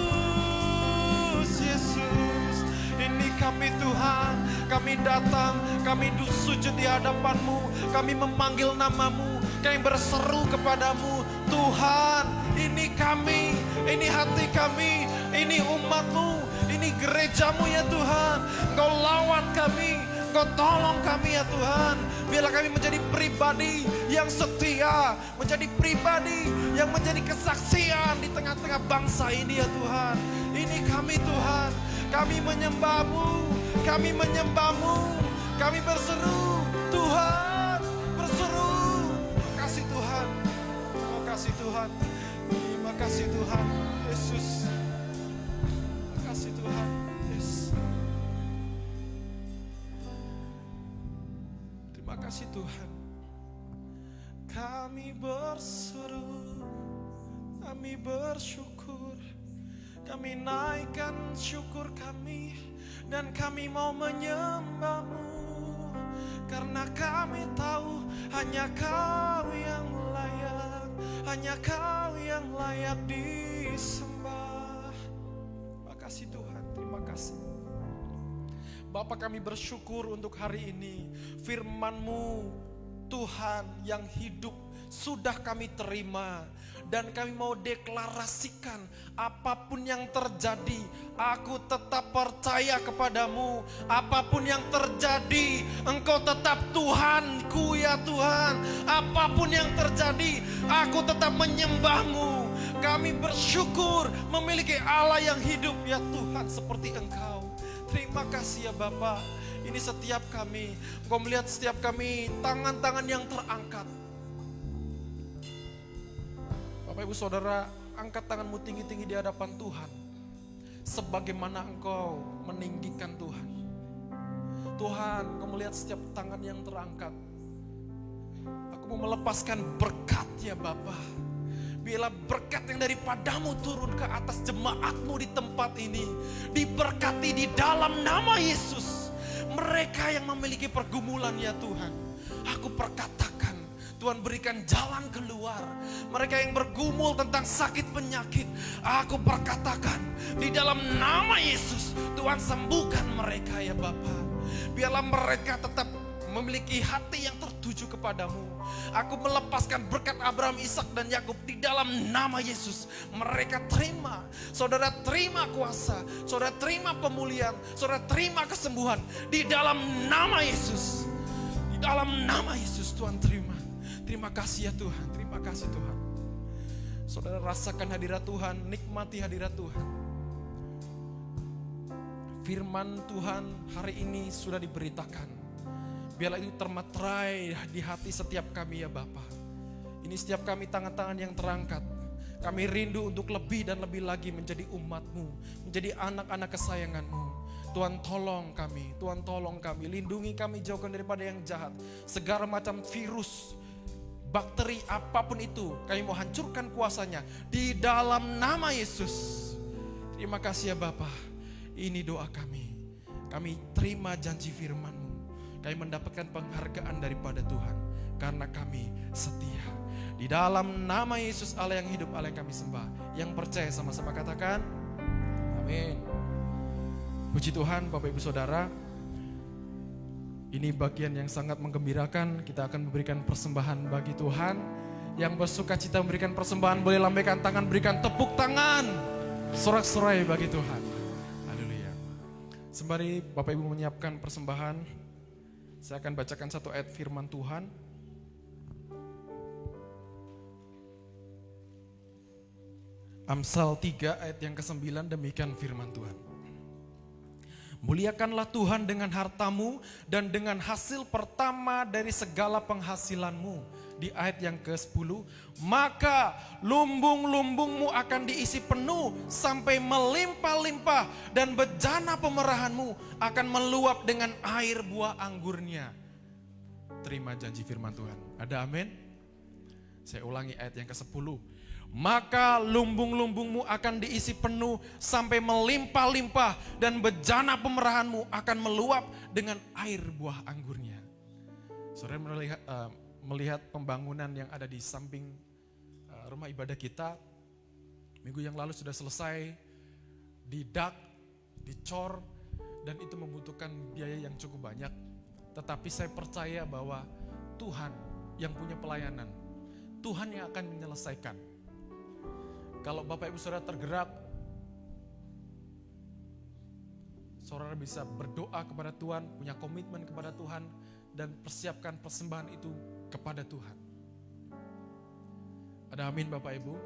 Yesus, ini kami Tuhan, kami datang, kami sujud di hadapan-Mu, kami memanggil nama-Mu, kami berseru kepadamu, Tuhan, ini kami, ini hati kami, ini umat-Mu, ini gereja-Mu ya Tuhan. Engkau lawan kami, Engkau tolong kami ya Tuhan. Biarlah kami menjadi pribadi yang setia, menjadi pribadi yang menjadi kesaksian di tengah-tengah bangsa ini ya Tuhan. Ini kami Tuhan, kami menyembah-Mu, kami menyembah-Mu, kami berseru, Tuhan, berseru. Terima kasih Tuhan, terima kasih Tuhan, terima kasih Tuhan, Yesus. Terima kasih Tuhan, Yesus. Terima kasih Tuhan. Kami berseru, kami bersyukur, kami naikkan syukur kami, dan kami mau menyembah-Mu, karena kami tahu hanya Kau yang layak, hanya Kau yang layak disembah. Terima kasih Tuhan, terima kasih. Bapa, kami bersyukur untuk hari ini. Firman-Mu Tuhan yang hidup sudah kami terima, dan kami mau deklarasikan apapun yang terjadi, aku tetap percaya kepadamu. Apapun yang terjadi, Engkau tetap Tuhanku ya Tuhan. Apapun yang terjadi, aku tetap menyembah-Mu. Kami bersyukur memiliki Allah yang hidup ya Tuhan, seperti Engkau. Terima kasih ya Bapa. Ini setiap kami, Engkau melihat setiap kami, tangan-tangan yang terangkat. Bapak Ibu Saudara, angkat tanganmu tinggi-tinggi di hadapan Tuhan, sebagaimana Engkau meninggikan Tuhan. Tuhan, Engkau melihat setiap tangan yang terangkat. Aku Aku mau melepaskan berkat ya Bapa. Biarlah berkat yang daripadamu turun ke atas jemaatmu di tempat ini. Diberkati di dalam nama Yesus. Mereka yang memiliki pergumulan ya Tuhan. Aku perkatakan, Tuhan berikan jalan keluar. Mereka yang bergumul tentang sakit penyakit, aku perkatakan di dalam nama Yesus, Tuhan sembuhkan mereka ya Bapa. Biarlah mereka tetap memiliki hati yang tertuju kepadamu. Aku melepaskan berkat Abraham, Ishak dan Yakub di dalam nama Yesus. Mereka terima, saudara terima kuasa, saudara terima pemulihan, saudara terima kesembuhan di dalam nama Yesus. Di dalam nama Yesus Tuhan terima. Terima kasih ya Tuhan, terima kasih Tuhan. Saudara rasakan hadirat Tuhan, nikmati hadirat Tuhan. Firman Tuhan hari ini sudah diberitakan. Biarlah itu termaterai di hati setiap kami ya Bapa. Ini setiap kami tangan-tangan yang terangkat. Kami rindu untuk lebih dan lebih lagi menjadi umat-Mu, menjadi anak-anak kesayangan-Mu. Tuhan tolong kami, Tuhan tolong kami, lindungi kami jauhkan daripada yang jahat. Segala macam virus, bakteri apapun itu, kami mau hancurkan kuasanya di dalam nama Yesus. Terima kasih ya Bapa. Ini doa kami. Kami terima janji firman-Mu. Kami mendapatkan penghargaan daripada Tuhan karena kami setia. Di dalam nama Yesus Allah yang hidup, Allah yang kami sembah. Yang percaya sama-sama katakan amin. Puji Tuhan Bapak Ibu Saudara. Ini bagian yang sangat menggembirakan. Kita akan memberikan persembahan bagi Tuhan. Yang bersuka cita memberikan persembahan boleh lambaikan tangan, berikan tepuk tangan sorak-sorai bagi Tuhan. Haleluya. Sembari Bapak Ibu menyiapkan persembahan, saya akan bacakan satu ayat firman Tuhan. Amsal 3 ayat yang ke-9, demikian firman Tuhan. Muliakanlah Tuhan dengan hartamu dan dengan hasil pertama dari segala penghasilanmu. Di ayat yang ke-10, maka lumbung-lumbungmu akan diisi penuh sampai melimpah-limpah dan bejana pemerahanmu akan meluap dengan air buah anggurnya. Terima janji firman Tuhan. Ada amin? Saya ulangi ayat yang ke-10. Maka lumbung-lumbungmu akan diisi penuh sampai melimpah-limpah dan bejana pemerahanmu akan meluap dengan air buah anggurnya. Saudara melihat pembangunan yang ada di samping rumah ibadah kita. Minggu yang lalu sudah selesai, didak, dicor, dan itu membutuhkan biaya yang cukup banyak. Tetapi saya percaya bahwa Tuhan yang punya pelayanan, Tuhan yang akan menyelesaikan. Kalau Bapak Ibu Saudara tergerak, saudara bisa berdoa kepada Tuhan, punya komitmen kepada Tuhan, dan persiapkan persembahan itu kepada Tuhan. Ada amin Bapak Ibu?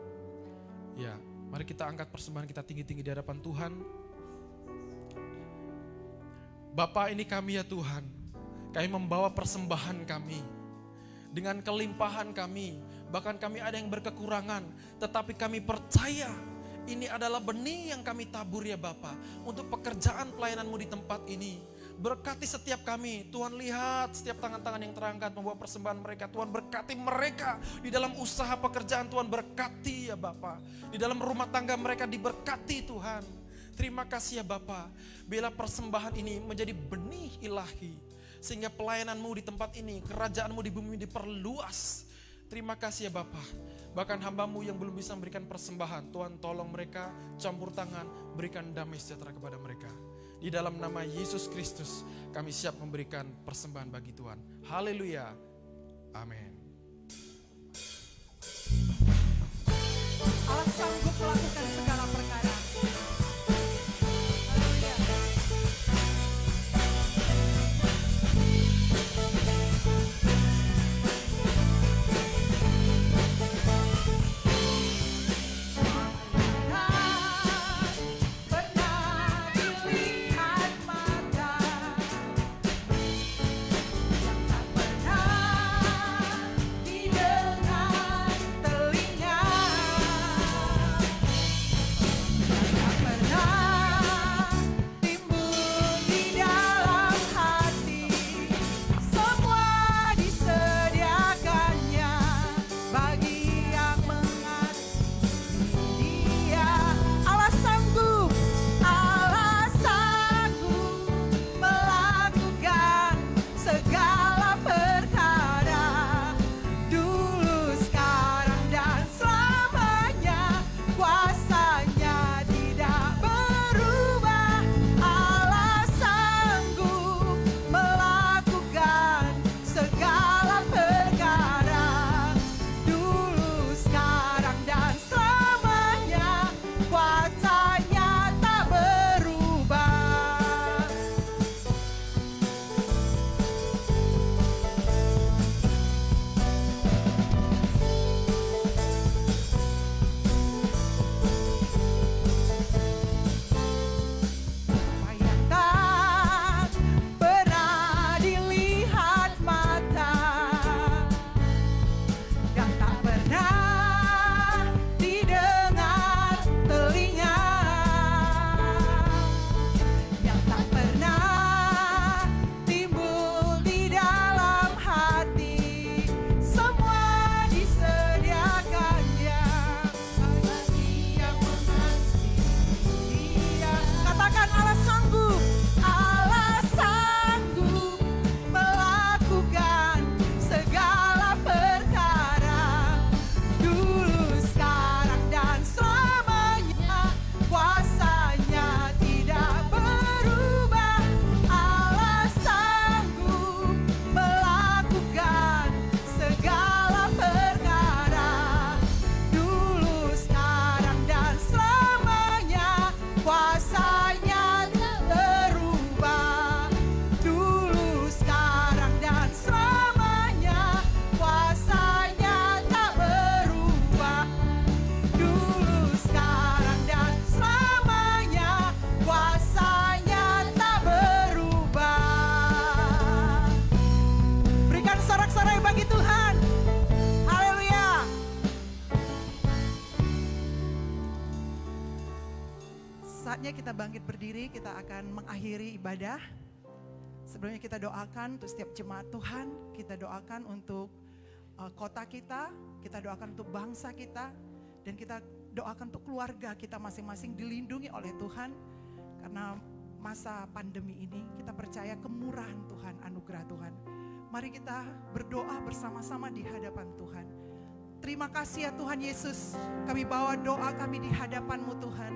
Ya, mari kita angkat persembahan kita tinggi-tinggi di hadapan Tuhan. Bapa, ini kami ya Tuhan. Kami membawa persembahan kami. Dengan kelimpahan kami, bahkan kami ada yang berkekurangan, tetapi kami percaya ini adalah benih yang kami tabur ya Bapa, untuk pekerjaan pelayanan-Mu di tempat ini. Berkati setiap kami, Tuhan lihat setiap tangan-tangan yang terangkat membawa persembahan mereka. Tuhan berkati mereka di dalam usaha pekerjaan, Tuhan berkati ya Bapa. Di dalam rumah tangga mereka diberkati Tuhan. Terima kasih ya Bapa, bila persembahan ini menjadi benih ilahi. Sehingga pelayanan-Mu di tempat ini, kerajaan-Mu di bumi diperluas. Terima kasih ya Bapa. Bahkan hamba-Mu yang belum bisa memberikan persembahan, Tuhan tolong mereka, campur tangan, berikan damai sejahtera kepada mereka. Di dalam nama Yesus Kristus kami siap memberikan persembahan bagi Tuhan. Haleluya. Amin. Allah sanggup melakukan segala perkara. Haleluya. Allah sanggup, Allah sanggup melakukan segala perkara. Dulu, sekarang, dan selamanya, kuasanya tidak berubah. Allah sanggup melakukan segala perkara. Dulu, sekarang, dan selamanya, kuasanya tak berubah. Dulu, sekarang, dan selamanya, kuasanya tak berubah. Dulu, sekarang, dan selamanya, kuasanya tak berubah. Berikan sorak-sorai bagi Tuhan. Haleluya. Saatnya kita bangkit berdiri, kita akan mengakhiri ibadah. Sebelumnya kita doakan untuk setiap jemaat Tuhan, kita doakan untuk kota kita doakan untuk bangsa kita, dan kita doakan untuk keluarga kita masing-masing dilindungi oleh Tuhan. Karena masa pandemi ini kita percaya kemurahan Tuhan, anugerah Tuhan. Mari kita berdoa bersama-sama di hadapan Tuhan. Terima kasih ya Tuhan Yesus, kami bawa doa kami di hadapan-Mu Tuhan.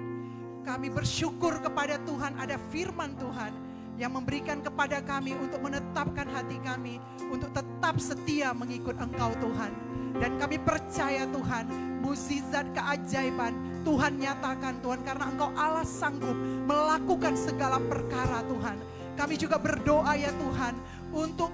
Kami bersyukur kepada Tuhan ada firman Tuhan yang memberikan kepada kami untuk menetapkan hati kami untuk tetap setia mengikut Engkau Tuhan. Dan kami percaya Tuhan, mukjizat keajaiban Tuhan nyatakan Tuhan, karena Engkau Allah sanggup melakukan segala perkara Tuhan. Kami juga berdoa ya Tuhan untuk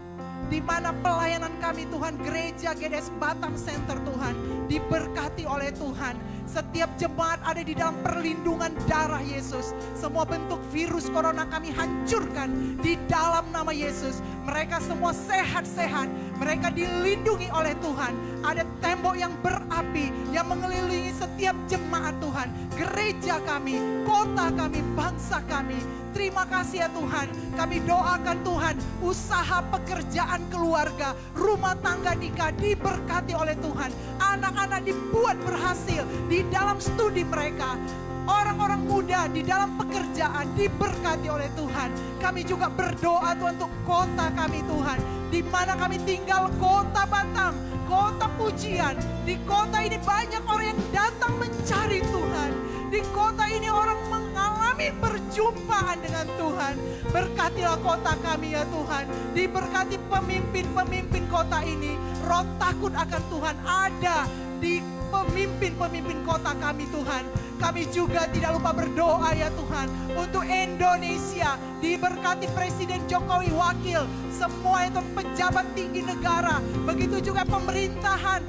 di mana pelayanan kami Tuhan, gereja GDS Batam Center Tuhan, diberkati oleh Tuhan. Setiap jemaat ada di dalam perlindungan darah Yesus. Semua bentuk virus corona kami hancurkan di dalam nama Yesus. Mereka semua sehat-sehat, mereka dilindungi oleh Tuhan. Ada tembok yang berapi yang mengelilingi setiap jemaat Tuhan, gereja kami, kota kami, bangsa kami. Terima kasih ya Tuhan. Kami doakan Tuhan, usaha, pekerjaan, keluarga, rumah tangga, nikah diberkati oleh Tuhan. Anak-anak dibuat berhasil di dalam studi mereka. Orang-orang muda di dalam pekerjaan diberkati oleh Tuhan. Kami juga berdoa Tuhan untuk kota kami Tuhan, di mana kami tinggal, kota Batam, kota pujian. Di kota ini banyak orang yang datang mencari Tuhan. Di kota ini orang mengalami perjumpaan dengan Tuhan. Berkatilah kota kami ya Tuhan. Diberkati pemimpin-pemimpin kota ini. Roh takut akan Tuhan ada di pemimpin-pemimpin kota kami Tuhan. Kami juga tidak lupa berdoa ya Tuhan untuk Indonesia. Diberkati Presiden Jokowi, wakil, semua itu pejabat tinggi negara. Begitu juga pemerintahan.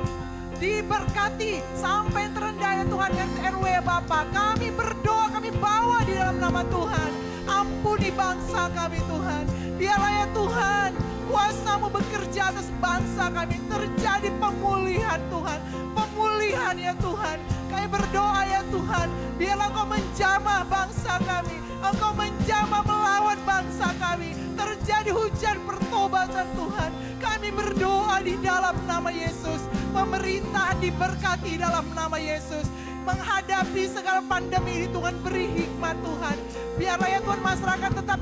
Diberkati sampai terendah ya Tuhan, yang RW ya Bapak. Kami berdoa, kami bawa di dalam nama Tuhan. Ampuni bangsa kami Tuhan. Biarlah ya Tuhan, kuasa-Mu bekerja atas bangsa kami. Terjadi pemulihan Tuhan. Pemulihan ya Tuhan. Kami berdoa ya Tuhan, biarlah Engkau menjamah bangsa kami. Engkau menjamah melawan bangsa kami. Terjadi hujan pertobatan Tuhan. Kami berdoa di dalam nama Yesus. Pemerintahan diberkati dalam nama Yesus. Menghadapi segala pandemi ini Tuhan, beri hikmat Tuhan. Biarlah ya Tuhan masyarakat tetap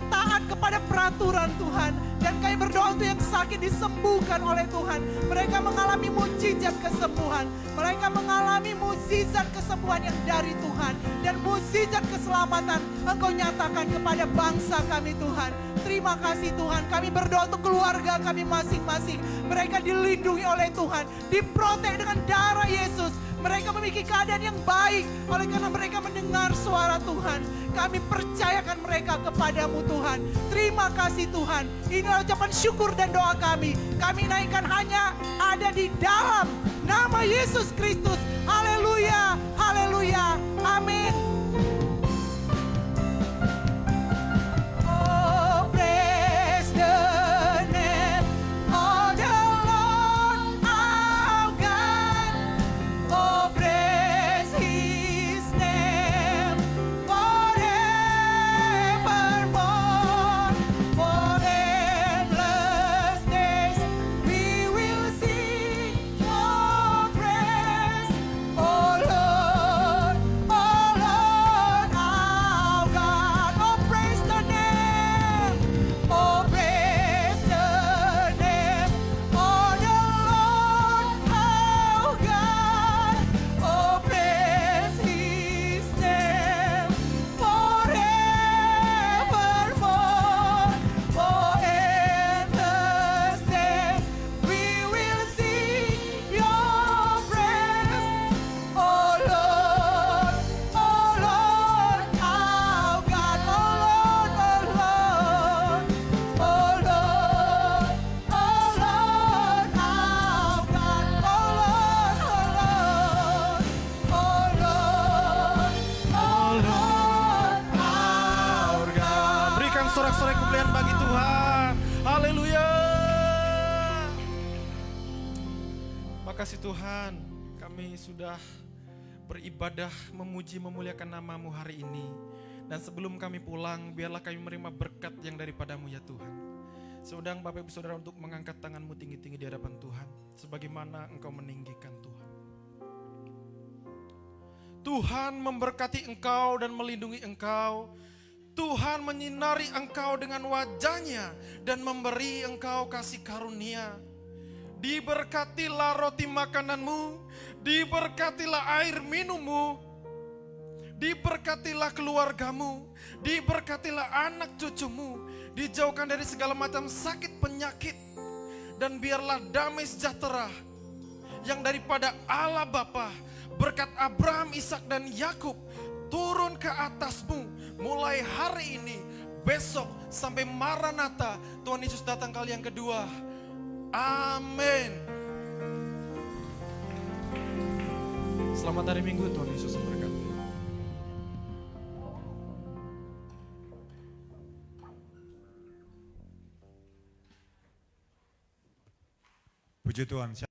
taat kepada peraturan Tuhan. Dan kami berdoa untuk yang sakit disembuhkan oleh Tuhan. Mereka mengalami mukjizat kesembuhan. Mereka mengalami mukjizat kesembuhan yang dari Tuhan. Dan mukjizat keselamatan Engkau nyatakan kepada bangsa kami Tuhan. Terima kasih Tuhan. Kami berdoa untuk keluarga kami masing-masing. Mereka dilindungi oleh Tuhan. Diprotek dengan darah Yesus. Mereka memiliki keadaan yang baik oleh karena mereka mendengar suara Tuhan. Kami percayakan mereka kepadamu Tuhan. Terima kasih Tuhan. Inilah ucapan syukur dan doa kami. Kami naikkan hanya ada di dalam nama Yesus Kristus. Haleluya, haleluya, amin. Oh, praise the name of the Lord our God. Oh, praise His name forevermore. For endless days we will sing your praise. Oh Lord, sorak-sorai kemuliaan bagi Tuhan. Haleluya. Makasih Tuhan, kami sudah beribadah memuji memuliakan nama-Mu hari ini. Dan sebelum kami pulang, biarlah kami menerima berkat yang daripada-Mu ya Tuhan. Seudang Bapak Ibu Saudara untuk mengangkat tanganmu tinggi-tinggi di hadapan Tuhan, sebagaimana Engkau meninggikan Tuhan. Tuhan memberkati engkau dan melindungi engkau. Tuhan menyinari engkau dengan wajahnya dan memberi engkau kasih karunia. Diberkatilah roti makananmu, diberkatilah air minummu, diberkatilah keluargamu, diberkatilah anak cucumu, dijauhkan dari segala macam sakit penyakit, dan biarlah damai sejahtera yang daripada Allah Bapa, berkat Abraham, Ishak dan Yakub turun ke atasmu mulai hari ini, besok sampai Maranatha, Tuhan Yesus datang kali yang kedua. Amin. Selamat hari Minggu, Tuhan Yesus memberkati. Puji Tuhan.